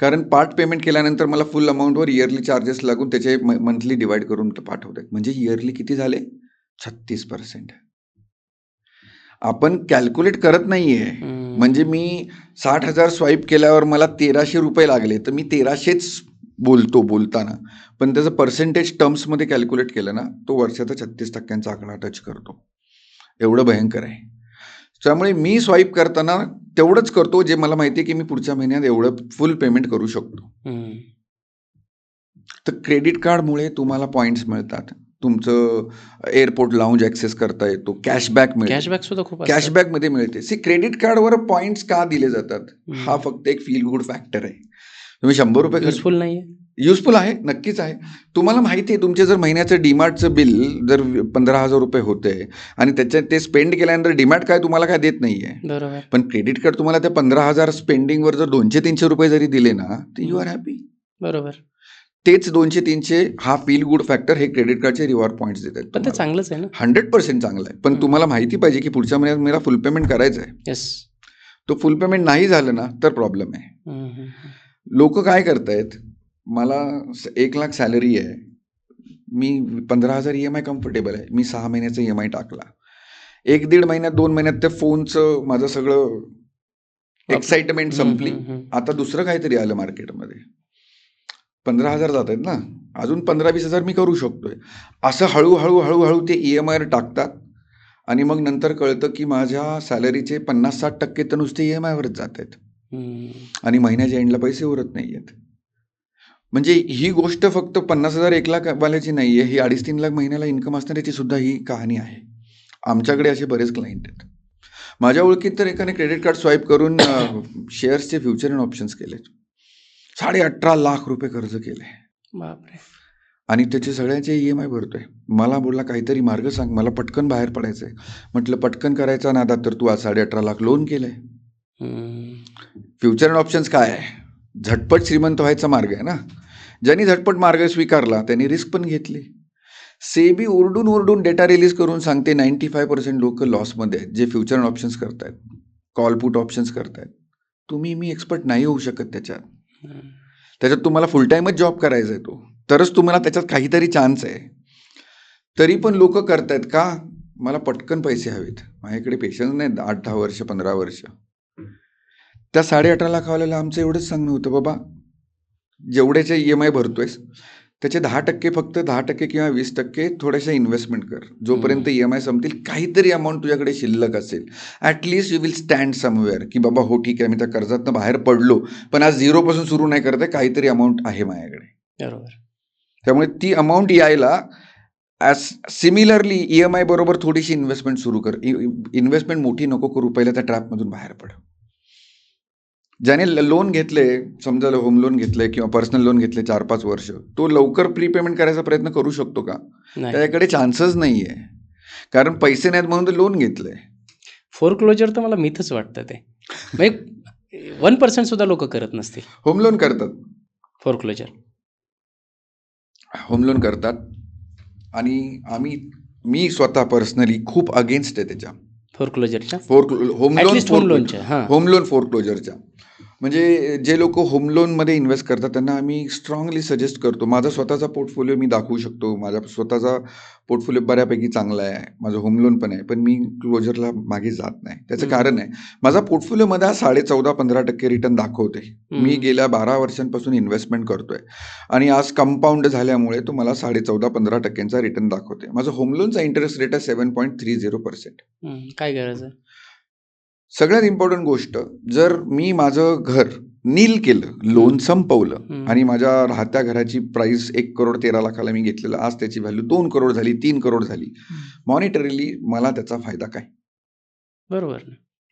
कारण पार्ट पेमेंट केल्यानंतर मला फुल अमाऊंटवर इयरली चार्जेस लागून त्याचे मंथली डिवाइड करून पाठवतात. म्हणजे इयरली किती झाले? 36%. आपण कॅल्क्युलेट करत नाहीये. म्हणजे मी 60,000 स्वाईप केल्यावर मला 1,300 रुपये लागले, तर मी 1,300च बोलतो बोलताना, पण त्याचं पर्सेंटेज टर्म्समध्ये कॅल्क्युलेट केलं ना, तो वर्षाचा 36% आकडा टच करतो. एवढं भयंकर आहे. त्यामुळे मी स्वाईप करताना तेवढंच करतो जे मला माहिती आहे की मी पुढच्या महिन्यात एवढं फुल पेमेंट करू शकतो. तर क्रेडिट कार्डमुळे तुम्हाला पॉईंट्स मिळतात, तुमचं एअरपोर्ट लाऊंज ॲक्सेस करता येतो, कॅशबॅक मिळते. कॅशबॅक सुद्धा खूप कॅशबॅकमध्ये मिळते. क्रेडिट कार्डवर पॉईंट्स का दिले जातात? हा फक्त एक फील गुड फॅक्टर आहे. तुम्ही 100 रुपये युजफुल नाहीये. युजफुल आहे, नक्कीच आहे. तुम्हाला माहिती आहे तुमचे जर महिन्याचं डीमार्टचं बिल जर 15,000 रुपये होते आणि त्याच्यात ते स्पेंड केल्यानंतर डीमार्ट काय तुम्हाला काय देत नाहीये. बरोबर. पण क्रेडिट कार्ड तुम्हाला त्या 15,000 स्पेंडिंगवर जर 200-300 रुपये जरी दिले ना, तर यू आर हॅपी. बरोबर. तेच 200-300 हा फील गुड फॅक्टर हे क्रेडिट कार्डचे रिवॉर्ड पॉईंट्स देतात. पण ते चांगलंच आहे ना. 100% चांगलं आहे. पण तुम्हाला माहिती पाहिजे की पुढच्या महिन्यात मला फुल पेमेंट करायचं आहे. येस. तो फुल पेमेंट नाही झालं ना तर प्रॉब्लेम आहे. लोक काय करतायत, मला 1,00,000 सॅलरी आहे, मी 15,000 EMI कम्फर्टेबल आहे, मी 6 महिन्याचा EMI टाकला, 1-1.5 महिन्यात 2 महिन्यात त्या फोनचं माझं सगळं एक्साइटमेंट संपली. आता दुसरं काहीतरी आलं मार्केटमध्ये, 15,000 जात आहेत ना, अजून 15-20,000 मी करू शकतोय. असं हळूहळू ते EMIवर टाकतात आणि मग नंतर कळतं की माझ्या सॅलरीचे 50-60% तर नुसते EMIवरच जात आहेत आणि महिन्याच्या एंडला पैसे उरत नाही आहेत. म्हणजे ही गोष्ट फक्त 50,000 1,00,000 वाल्याची नाही आहे, ही 2.5-3 लाख महिन्याला इन्कम असणाऱ्याची सुद्धा ही कहाणी आहे. आमच्याकडे असे बरेच क्लायंट आहेत. माझ्या ओळखीत तर एकाने क्रेडिट कार्ड स्वाईप करून शेअर्सचे फ्युचर अँड ऑप्शन्स केलेत. 18.5 लाख रुपये कर्ज केले. बापरे. आणि त्याचे सगळ्यांचे EMI भरतोय. मला बोलला काहीतरी मार्ग सांग, मला पटकन बाहेर पडायचं आहे. म्हटलं पटकन करायचा नादात तर तू आज 18.5 लाख लोन केलंय. फ्युचर अँड ऑप्शन्स काय आहे? झटपट श्रीमंत व्हायचा मार्ग आहे ना. ज्यांनी झटपट मार्ग स्वीकारला त्यांनी रिस्क पण घेतली. सेबी ओरडून डेटा रिलीज करून सांगते 95% लोक लॉसमध्ये आहेत जे फ्युचर अँड ऑप्शन्स करतायत, कॉल पुट ऑप्शन्स करतायत. तुम्ही मी एक्सपर्ट नाही होऊ शकत त्याच्यात तुम्हाला फुल टाईमच जॉब करायचा आहे, तो तरच तुम्हाला त्याच्यात काहीतरी चान्स आहे. तरी पण लोक करतायत का? मला पटकन पैसे हवेत, माझ्याकडे पेशन्स नाहीत 8-10 वर्ष 15 वर्ष. त्या 18.5 लाखावाल्याला आमचं एवढंच सांगणं होतं, बाबा जेवढ्याचे EMI भरतोयस त्याचे 10% फक्त 10% किंवा 20% थोड्याशा इन्व्हेस्टमेंट कर. जोपर्यंत EMI संपतील काहीतरी अमाऊंट तुझ्याकडे शिल्लक असेल, at least you will stand somewhere की बाबा हो ठीक आहे मी त्या कर्जातनं बाहेर पडलो पण आज 0 सुरू नाही करत आहे, काहीतरी अमाऊंट आहे माझ्याकडे. बरोबर. त्यामुळे ती अमाऊंट यायला सिमिलरली EMI बरोबर थोडीशी इन्व्हेस्टमेंट सुरू कर. इन्व्हेस्टमेंट मोठी नको करू, पहिल्या त्या ट्रॅपमधून बाहेर पड. ज्याने लोन घेतले, समजा होम लोन घेतले किंवा पर्सनल लोन घेतले 4-5 वर्ष, तो लवकर प्रीपेमेंट करायचा प्रयत्न करू शकतो का? त्याच्याकडे चान्सच नाही आहे, कारण पैसे नाहीत म्हणून लोन घेतलंय. फोरक्लोजर तर मला मिथच वाटतं. ते 1% सुद्धा लोक करत नसतील. होम लोन करतात, फोरक्लोजर होम लोन करतात आणि मी स्वतः पर्सनली खूप अगेन्स्ट आहे त्याच्या फोरक्लोजरच्या, होम लोन फोरक्लोजरच्या. म्हणजे जे लोक होम लोनमध्ये इन्व्हेस्ट करतात त्यांना आम्ही स्ट्रॉंगली सजेस्ट करतो. माझा स्वतःचा पोर्टफोलिओ मी दाखवू शकतो, माझा स्वतःचा पोर्टफोलिओ बऱ्यापैकी चांगला आहे, माझं होम लोन पण आहे, पण मी क्लोजरला मागे जात नाही. त्याचं कारण आहे, माझा पोर्टफोलिओमध्ये 14-15% रिटर्न दाखवते. मी गेल्या 12 वर्षांपासून इन्व्हेस्टमेंट करतोय आणि आज कंपाऊंड झाल्यामुळे तो मला 14-15% रिटर्न दाखवते. माझं होम लोनचा इंटरेस्ट रेट आहे 7.30%. काय गरज आहे? सगळ्यात इम्पॉर्टंट गोष्ट, जर मी माझं घर नील केलं, लोन संपवलं आणि माझ्या राहत्या घराची प्राइस 1,13,00,000 मी घेतलेलं, आज त्याची व्हॅल्यू 2 करोड झाली, 3 करोड झाली, मॉनिटरीली मला त्याचा फायदा काय? बरोबर.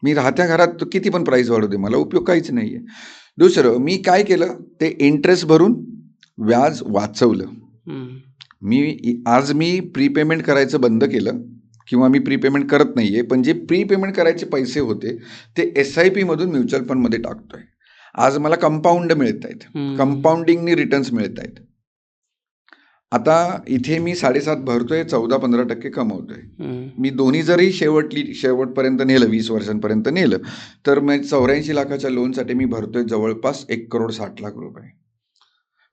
मी राहत्या घरात किती पण प्राइस वाढू दे, मला उपयोग काहीच नाहीये. दुसरं, मी काय केलं, ते इंटरेस्ट भरून व्याज वाचवलं. आज मी प्रीपेमेंट करायचं बंद केलं किंवा मी प्रीपेमेंट करत नाहीये, पण जे प्रीपेमेंट करायचे पैसे होते ते SIP मधून म्युच्युअल फंडमध्ये टाकतोय. आज मला कंपाऊंड मिळत आहेत, कंपाऊंडिंगनी रिटर्न्स मिळत आहेत. आता इथे मी 7.5 भरतोय, 14-15% कमवतोय. हम्म. मी दोन्ही जरी शेवटपर्यंत नेलं, 20 वर्षांपर्यंत नेलं, तर मग 84 लाखाच्या लोनसाठी मी भरतोय जवळपास 1,60,00,000 रुपये.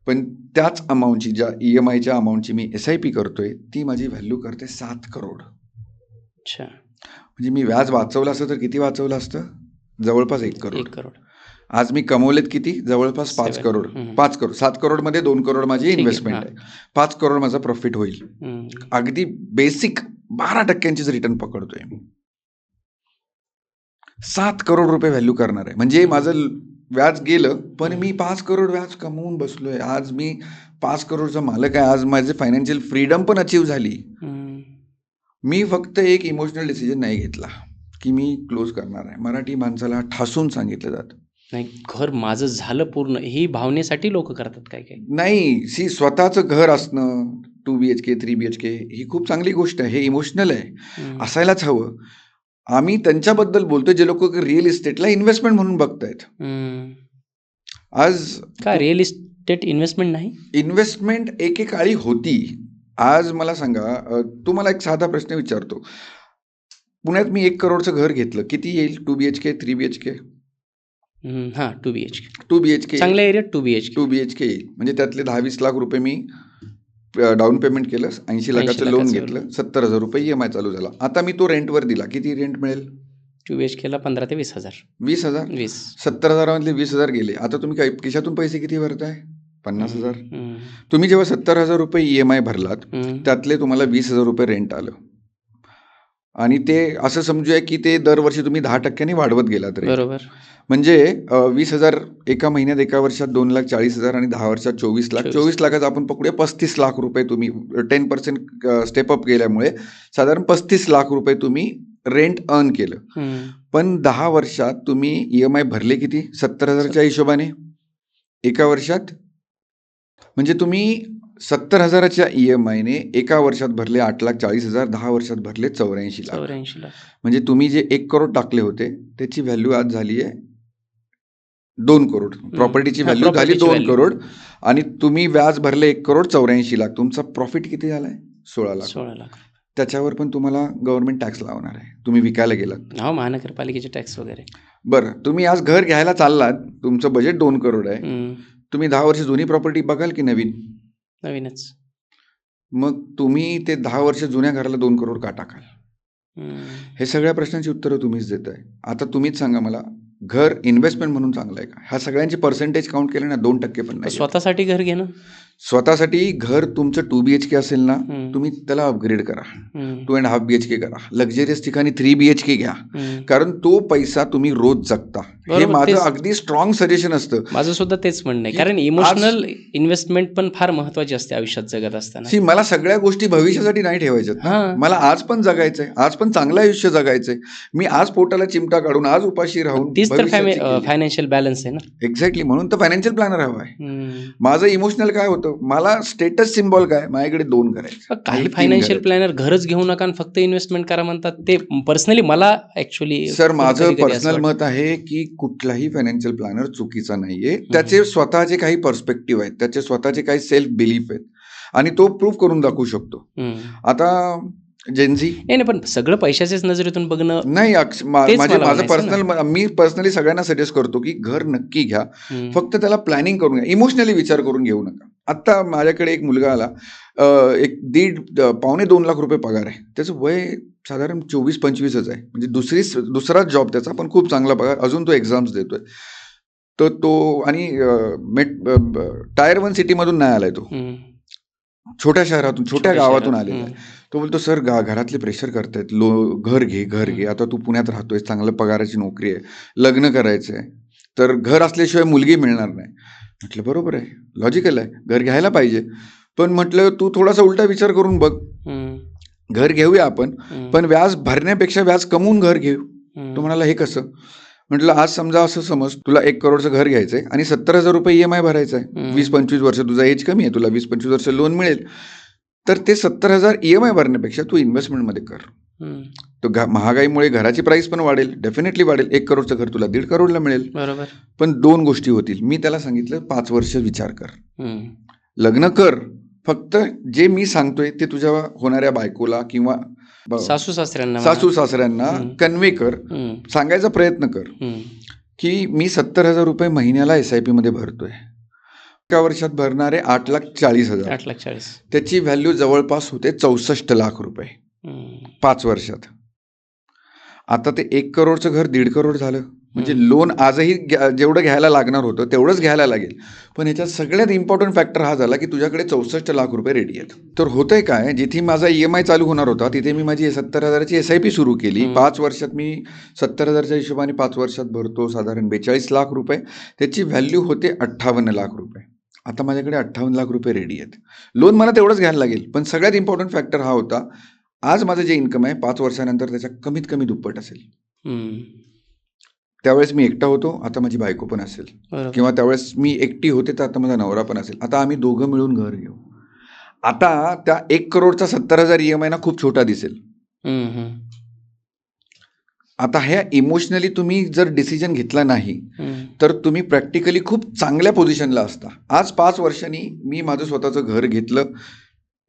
पण त्याच अमाऊंटची, ज्या EMIच्या अमाऊंटची मी SIP करतोय, ती माझी व्हॅल्यू करते 7 करोड. अच्छा. म्हणजे मी व्याज वाचवलं असतं तर किती वाचवलं असतं? जवळपास 1 करोड. 1 करोड. आज मी कमवलेत किती? जवळपास 5 7. करोड. हम्म. 5 करोड. 7 करोडमध्ये 2 करोड माझी ठीक आहे, इन्व्हेस्टमेंट आहे. 5 करोड माझा प्रॉफिट होईल. हम्म. अगदी बेसिक 12%चीच रिटर्न पकडतोय मी. 7 करोड रुपये व्हॅल्यू करणार आहे. म्हणजे माझं व्याज गेलं, पण मी 5 करोड व्याज कमवून बसलोय. आज मी 5 करोडचा मालक आहे. आज माझे फायनान्शियल फ्रीडम पण अचीव झाली. हम्म. मी फक्त एक इमोशनल डिसिजन नाही घेतला की मी क्लोज करणार आहे. मराठी माणसाला ठासून सांगितलं जातं. नाही, घर माझं झालं पूर्ण, ही भावनेसाठी लोक करतात काय काय. नाही, स्वतःचं घर असणं, 2 BHK 3 BHK ही खूप चांगली गोष्ट आहे. हे इमोशनल आहे, हम्म. असायलाच हवं. आम्ही त्यांच्याबद्दल बोलतोय जे लोक रिअल इस्टेटला इन्व्हेस्टमेंट म्हणून बघतायत. हम्म. आज का रिअल इस्टेट इन्व्हेस्टमेंट नाही? इन्व्हेस्टमेंट एकेकाळी होती. आज मला सांगा, तुम्हाला एक साधा प्रश्न विचारतो. पुण्यात मी 1 करोडचं घर घेतलं, किती येईल? 2 BHK 3 BHK? हां, 2 BHK. 2 BHK चांगल्या एरियात 2 BHK. 2 BHK येईल. म्हणजे त्यातले 10-20 लाख रुपये मी डाऊन पेमेंट केलं, 80 लाखाचं लोन घेतलं, 70,000 रुपये EMI चालू झाला. आता मी तो रेंटवर दिला. किती रेंट मिळेल? 2 BHKला 15 ते 20,000. 20,000. 20. 70,000 मधले 20,000 गेले. आता तुम्ही काय खिशातून पैसे किती भरताय? 50,000. हम्म. तुम्ही जेव्हा 70,000 रुपये EMI भरलात, हम्म. त्यातले तुम्हाला 20,000 रुपये रेंट आलं. आणि ते असं समजूया की ते दरवर्षी तुम्ही 10% वाढवत गेलात रेंट. बरोबर. म्हणजे 20,000 एका महिन्यात, एका वर्षात 2,40,000 आणि 10 वर्षात 24 लाख. 24 लाखाचा आपण पकडूया 35 लाख रुपये तुम्ही 10% स्टेपअप केल्यामुळे साधारण 35 लाख रुपये तुम्ही रेंट अर्न केलं. हम्म. पण 10 वर्षात तुम्ही EMI भरले किती? 70,000च्या हिशोबाने एका वर्षात. म्हणजे तुम्ही 70,000च्या EMIने एका वर्षात भरले 8,40,000, 10 वर्षात भरले 84 लाख. 84 लाख. म्हणजे तुम्ही जे 1 करोड टाकले होते त्याची व्हॅल्यू आज झाली आहे 2 करोड. प्रॉपर्टीची हा, व्हॅल्यू झाली प्रॉपर्टीची 2 व्हॅल्यू. करोड आणि तुम्ही व्याज भरले 1 करोड 84 लाख. तुमचा प्रॉफिट किती झालाय? 16 लाख. 16 लाख. त्याच्यावर पण तुम्हाला गव्हर्नमेंट टॅक्स लावणार आहे. तुम्ही विकायला गेलात. हो, महानगरपालिकेचे टॅक्स वगैरे. बरं, तुम्ही आज घर घ्यायला चाललात, तुमचं बजेट 2 करोड आहे. हम्म. तुम्ही 10 वर्ष जुनी प्रॉपर्टी बघाल की नवीन? नवीनच. मग तुम्ही ते 10 वर्ष जुन्या घराला 2 करोड का टाकाल? हम्म. हे सगळ्या प्रश्नांची उत्तरं तुम्हीच देताय. आता तुम्हीच सांगा मला, घर इन्व्हेस्टमेंट म्हणून चांगलं आहे का? ह्या सगळ्यांची पर्सेंटेज काउंट केलं ना, 2% पण नाही. स्वतःसाठी घर घेणं. स्वतःसाठी घर तुमचं 2 BHK असेल ना, हम्म. तुम्ही त्याला अपग्रेड करा. हम्म. 2.5 BHK करा. लक्झरियस ठिकाणी 3 BHK घ्या. हम्म. कारण तो पैसा तुम्ही रोज जगता. हे बरोबर, माझं तेच. अगदी स्ट्रॉंग सजेशन असतं. माझं सुद्धा तेच म्हणणं आहे. की कारण इमोशनल इन्व्हेस्टमेंट पण फार महत्वाची असते आयुष्यात जगत असताना. सी, मला सगळ्या गोष्टी भविष्यासाठी नाही ठेवायच्यात ना. हां. मला आज पण जगायचंय, आज पण चांगलं आयुष्य जगायचंय. मी आज पोटाला चिमटा काढून, आज उपाशी राहून तीच तर भविष्याची केली. फायनान्शियल बॅलन्स आहे ना. एक्झॅक्टली, म्हणून तर फायनान्शियल प्लॅनर हवा आहे. हम्म. माझं इमोशनल काय होतं, मला स्टेटस सिम्बॉल काय, माझ्याकडे 2 घर आहेत. पण काही माझ्याकडे 3 फायनान्शियल घर प्लॅनर घरच घेऊ नका आणि फक्त इन्व्हेस्टमेंट करा म्हणतात. ते पर्सनली मला ऍक्च्युली आहेत. सर, माझं पर्सनल मत आहे की कुठलाही फायनान्शियल प्लॅनर चुकीचा नाहीये. त्याचे स्वतःचे काही पर्स्पेक्टिव्ह आहेत, त्याचे स्वतःचे काही सेल्फ बिलीफ आहेत आणि तो प्रूव्ह करून दाखवू शकतो. आता जेनझी नाही, पण सगळं पैशाच्याच नजरेतून बघणं. नाही, तेच माझं मला म्हणायचं पर्सनल, मी पर्सनली सगळ्यांना सजेस्ट करतो की घर नक्की घ्या, फक्त त्याला प्लॅनिंग करून घ्या, इमोशनली विचार करून घेऊ नका. आता माझ्याकडे एक मुलगा आला, एक 1.5-2 लाख रुपये पगार आहे. त्याचं वय साधारण 24-25च आहे. म्हणजे दुसराच जॉब त्याचा, पण खूप चांगला पगार. अजून तो एक्झाम्स देतोय. तर तो आणि टायर 1 सिटीमधून नाही आलाय तो, छोट्या शहरातून, छोट्या गावातून आलेला आहे. तो बोलतो, सर घरातले प्रेशर करतायत, घर घे. आता तू पुण्यात राहतोय, चांगल्या पगाराची नोकरी आहे, लग्न करायचं आहे, तर घर असल्याशिवाय मुलगी मिळणार नाही. म्हटलं बरोबर आहे, लॉजिकल आहे, घर घ्यायला पाहिजे. पण म्हटलं तू थोडासा उलटा विचार करून बघ, घर घेऊया आपण, पण व्याज भरण्यापेक्षा व्याज कमवून घर घेऊ. तो म्हणाला, हे कसं? म्हटलं, आज समजा असं समज तुला 1 करोडचं घर घ्यायचंय आणि 70,000 रुपये EMI भरायचा आहे. 20-25 वर्ष तुझा एज कमी आहे, तुला 20-25 वर्ष लोन मिळेल. तर ते 70,000 EMI भरण्यापेक्षा तू इन्व्हेस्टमेंटमध्ये कर. तो महागाईमुळे घराची प्राइस पण वाढेल, डेफिनेटली वाढेल. 1 करोडचं घर तुला 1.5 करोडला मिळेल. बरोबर. पण 2 गोष्टी होतील. मी त्याला सांगितलं, 5 वर्ष विचार कर, लग्न कर, फक्त जे मी सांगतोय ते तुझ्या होणाऱ्या बायकोला किंवा सासू सासऱ्यांना सासू सासऱ्यांना कन्वे कर, सांगायचा प्रयत्न कर की मी 70,000 रुपये महिन्याला SIP मध्ये भरतोय. एका वर्षात भरणारे 8,40,000. 8,40,000. त्याची व्हॅल्यू जवळपास होते 64 लाख रुपये 5 वर्षात. आता ते 1 करोडचं घर 1.5 करोड झालं. म्हणजे लोन आजही जेवढं घ्यायला लागणार होतं तेवढंच घ्यायला लागेल. पण ह्याच्यात सगळ्यात इम्पॉर्टंट फॅक्टर हा झाला की तुझ्याकडे 64 लाख रुपये रेडी आहेत. तर होतंय काय, जिथे माझा EMI चालू होणार होता तिथे मी माझी 70,000ची SIP सुरू केली. 5 वर्षात मी 70,000च्या हिशोबाने 5 वर्षात भरतो साधारण 42 लाख रुपये. त्याची व्हॅल्यू होते 58 लाख रुपये. आता माझ्याकडे 58 लाख रुपये रेडी आहेत. लोन मला तेवढंच घ्यायला लागेल. पण सगळ्यात इम्पॉर्टंट फॅक्टर हा होता, आज माझं जे इन्कम आहे 5 वर्षानंतर त्याच्या कमीत कमी दुप्पट असेल. त्यावेळेस मी एकटा होतो, आता माझी बायको पण असेल. किंवा त्यावेळेस मी एकटी होते तर आता माझा नवरा पण असेल. आता आम्ही दोघं मिळून घर घेऊ. आता त्या 1 करोडचा 70,000 EMI ना खूप छोटा दिसेल. आता ह्या इमोशनली तुम्ही जर डिसिजन घेतला नाही तर तुम्ही प्रॅक्टिकली खूप चांगल्या पोझिशनला असता. आज 5 वर्षांनी मी माझं स्वतःचं घर घेतलं.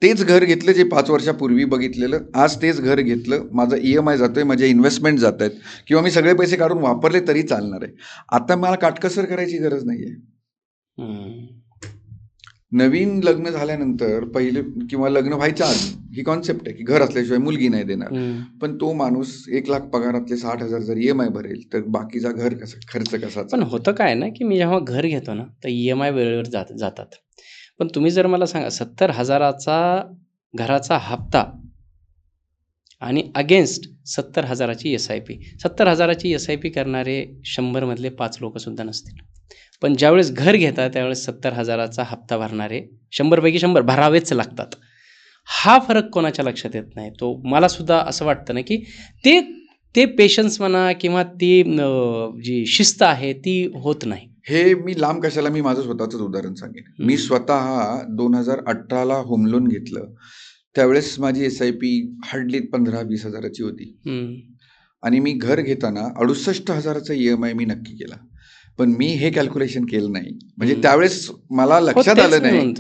तेच घर घेतलं जे 5 वर्षापूर्वी बघितलेलं. आज तेच घर घेतलं. माझं EMI जातोय, माझे इन्व्हेस्टमेंट जात आहेत किंवा मी सगळे पैसे काढून वापरले तरी चालणार आहे. आता मला काटकसर करायची गरज नाही आहे. नवीन लग्न झाल्यानंतर पहिले किंवा लग्न व्हायच्या आधी ही कॉन्सेप्ट आहे की घर असल्याशिवाय मुलगी नाही देणार. पण तो माणूस 1 लाख पगारातले 60,000 जर EMI भरेल तर बाकीचा घर खर्च कसा. पण होतं काय ना की मी जेव्हा घर घेतो ना तर EMI वेळेवर जातात. पण तुम्ही जर मला सांगा 70,000चा घराचा हप्ता आणि अगेन्स्ट 70,000ची SIP. 70,000ची SIP करणारे 100 मधले 5 लोक सुद्धा नसतील. पण ज्यावेळेस घर घेतात त्यावेळेस 70,000चा हप्ता भरणारे 100 पैकी 100 भरावेच लागतात. हा फरक कोणाच्या लक्षात येत नाही. तो मला सुद्धा असं वाटतं ना की ते पेशन्स म्हणा किंवा ती जी शिस्त आहे ती होत नाही. हे मी लांब कशाला, मी माझं स्वतःच उदाहरण सांगेन. मी स्वतः 2018ला होम लोन घेतलं. त्यावेळेस माझी SIP हार्डली 15-20 हजाराची होती. आणि मी घर घेताना 68,000चा EMI मी नक्की केला. पण मी हे कॅल्क्युलेशन केलं नाही. म्हणजे त्यावेळेस मला लक्षात आलं नाही.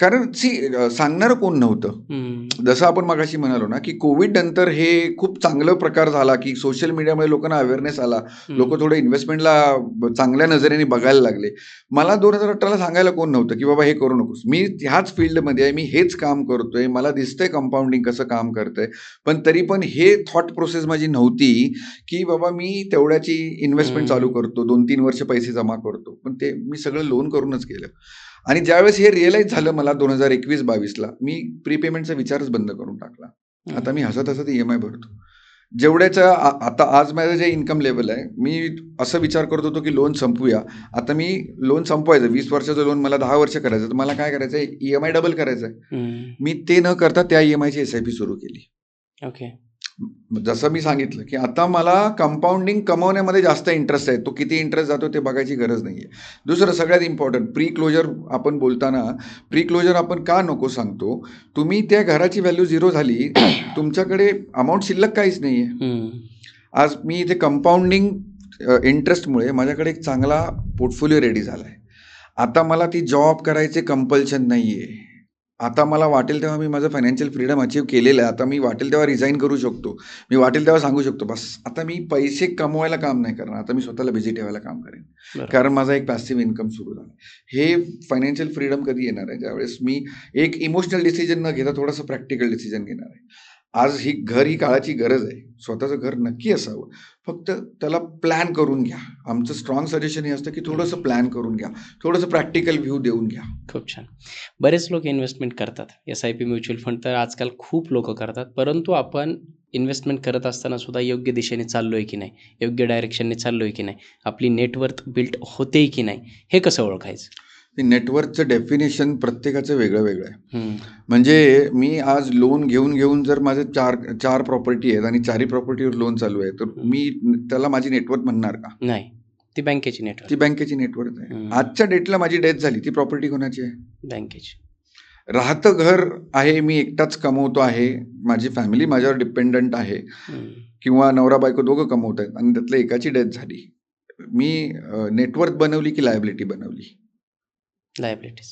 कारण सांगणारं कोण नव्हतं. जसं आपण मगाशी म्हणालो ना की कोविड नंतर हे खूप चांगलं प्रकार झाला की सोशल मीडियामुळे लोकांना अवेअरनेस आला. लोक थोडं इन्व्हेस्टमेंटला चांगल्या नजरेने बघायला लागले. मला 2018ला सांगायला कोण नव्हतं की बाबा हे करू नकोस. मी ह्याच फील्डमध्ये आहे, मी हेच काम करतोय, मला दिसतंय कंपाऊंडिंग कसं काम करतंय. पण तरी पण हे थॉट प्रोसेस माझी नव्हती की बाबा मी तेवढ्याची इन्व्हेस्टमेंट चालू करतो, 2-3 वर्ष पैसे जमा करतो. पण ते मी सगळं लोन करूनच केलं. आणि ज्यावेळेस हे रिअलाईज झालं मला 2021-22ला मी प्रीपेमेंटचा विचारच बंद करून टाकला. आता मी हसत EMI भरतो. जेवढ्याचं आता आज माझं जे इन्कम लेवल आहे, मी असं विचार करत होतो की लोन संपवूया. आता मी लोन संपवायचं, 20 वर्षाचं लोन मला 10 वर्ष करायचं, तर मला काय करायचं आहे, EMI डबल करायचं आहे. मी ते न करता त्या EMIची SIP सुरू केली. ओके. जसं मी सांगितलं की आता मला कंपाऊंडिंग कमवण्यामध्ये जास्त इंटरेस्ट आहे. तो किती इंटरेस्ट जातो ते बघायची गरज नाही आहे. दुसरं सगळ्यात इम्पॉर्टंट प्री क्लोजर. आपण बोलताना प्री क्लोजर आपण का नको सांगतो, तुम्ही त्या घराची व्हॅल्यू 0 झाली, तुमच्याकडे अमाऊंट शिल्लक काहीच नाही आहे. आज मी इथे कंपाऊंडिंग इंटरेस्टमुळे माझ्याकडे एक चांगला पोर्टफोलिओ रेडी झाला आहे. आता मला ती जॉब करायचे कंपल्शन नाही आहे. आता मला वाटेल तेव्हा मी माझं फायनान्शियल फ्रीडम अचीव केलेलं आहे. आता मी वाटेल तेव्हा रिझाईन करू शकतो. मी वाटेल तेव्हा सांगू शकतो बस आता मी पैसे कमवायला काम नाही करणार, आता मी स्वतःला बिझी ठेवायला काम करेन. कारण माझा एक पॅसिव्ह इन्कम सुरू झाला. हे फायनान्शियल फ्रीडम कधी येणार आहे, ज्यावेळेस मी एक इमोशनल डिसिजन न घेता थोडंसं प्रॅक्टिकल डिसिजन घेणार आहे. आज ही काळाची गरज आहे. स्वतःचं घर नक्की असावं, फक्त त्याला प्लॅन करून घ्या. आमचं स्ट्रॉंग सजेशन हे असतं की थोडंसं प्लॅन करून घ्या, थोडंसं प्रॅक्टिकल व्ह्यू देऊन घ्या. खूप छान. बरेच लोक इन्व्हेस्टमेंट करतात. SIP म्युच्युअल फंड तर आजकाल खूप लोक करतात. परंतु आपण इन्व्हेस्टमेंट करत असताना सुद्धा योग्य दिशेने चाललोय की नाही, योग्य डायरेक्शनने चाललोय की नाही, आपली नेटवर्थ बिल्ड होते की नाही, हे कसं ओळखायचं? नेटवर्कचं डेफिनेशन प्रत्येकाचं वेगळं वेगळं आहे. म्हणजे मी आज लोन घेऊन जर माझे चार प्रॉपर्टी आहेत आणि 4ही प्रॉपर्टीवर लोन चालू आहे, तर मी त्याला माझी नेटवर्क म्हणणार का? नाही, ती बँकेची नेटवर्क. ती बँकेची नेटवर्क आहे. आजच्या डेटला माझी डेथ झाली, ती प्रॉपर्टी कोणाची आहे? बँकेची. राहतं घर आहे, मी एकटाच कमवतो आहे, माझी फॅमिली माझ्यावर डिपेंडंट आहे, किंवा नवरा बायको दोघं कमवत आहेत आणि त्यातल्या एकाची डेथ झाली. मी नेटवर्क बनवली की लायबिलिटी बनवली? लायबिलिटीज.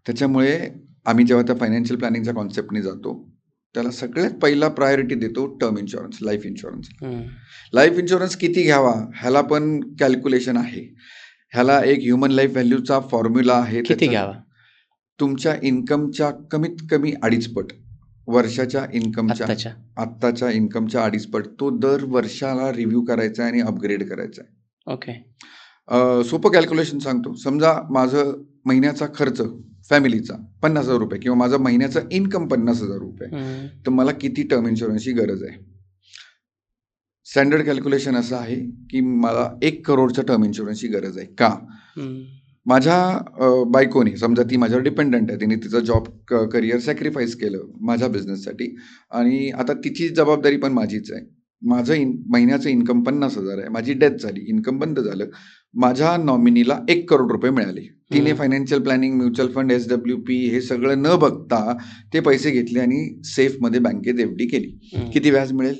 त्याच्यामुळे आम्ही जेव्हा त्या फायनान्शियल प्लॅनिंगच्या कॉन्सेप्टने जातो त्याला सगळ्यात पहिला प्रायोरिटी देतो term insurance, life insurance. Life insurance किती घ्यावा ह्याला पण कॅल्क्युलेशन आहे. ह्याला एक ह्युमन लाईफ व्हॅल्यूचा फॉर्म्युला आहे. किती घ्यावा? तुमच्या इन्कमच्या कमीत कमी 2.5 पट, वर्षाच्या इन्कमच्या आत्ताच्या इन्कमच्या 2.5 पट तो दर वर्षाला रिव्ह्यू करायचा आहे आणि अपग्रेड करायचा आहे. ओके. सोपं कॅल्क्युलेशन सांगतो. समजा माझं महिन्याचा खर्च फॅमिलीचा 50,000 रुपये किंवा माझं महिन्याचं इन्कम 50,000 रुपये, तर मला किती टर्म इन्शुरन्सची गरज आहे? स्टँडर्ड कॅल्क्युलेशन असं आहे की मला 1 करोडच्या टर्म इन्शुरन्सची गरज आहे. का? माझ्या बायकोने, समजा ती माझ्यावर डिपेंडंट आहे, तिने तिचं जॉब करिअर सॅक्रिफाईस केलं माझ्या बिझनेससाठी आणि आता तिची जबाबदारी पण माझीच आहे. माझं महिन्याचं इन्कम 50,000 आहे, माझी डेथ झाली, इन्कम बंद झालं, माझ्या नॉमिनीला 1 करोड रुपये मिळाले. तिने financial planning, mutual fund, SWP हे सगळं न बघता ते पैसे घेतले आणि सेफमध्ये बँकेत FD केली. किती व्याज मिळेल?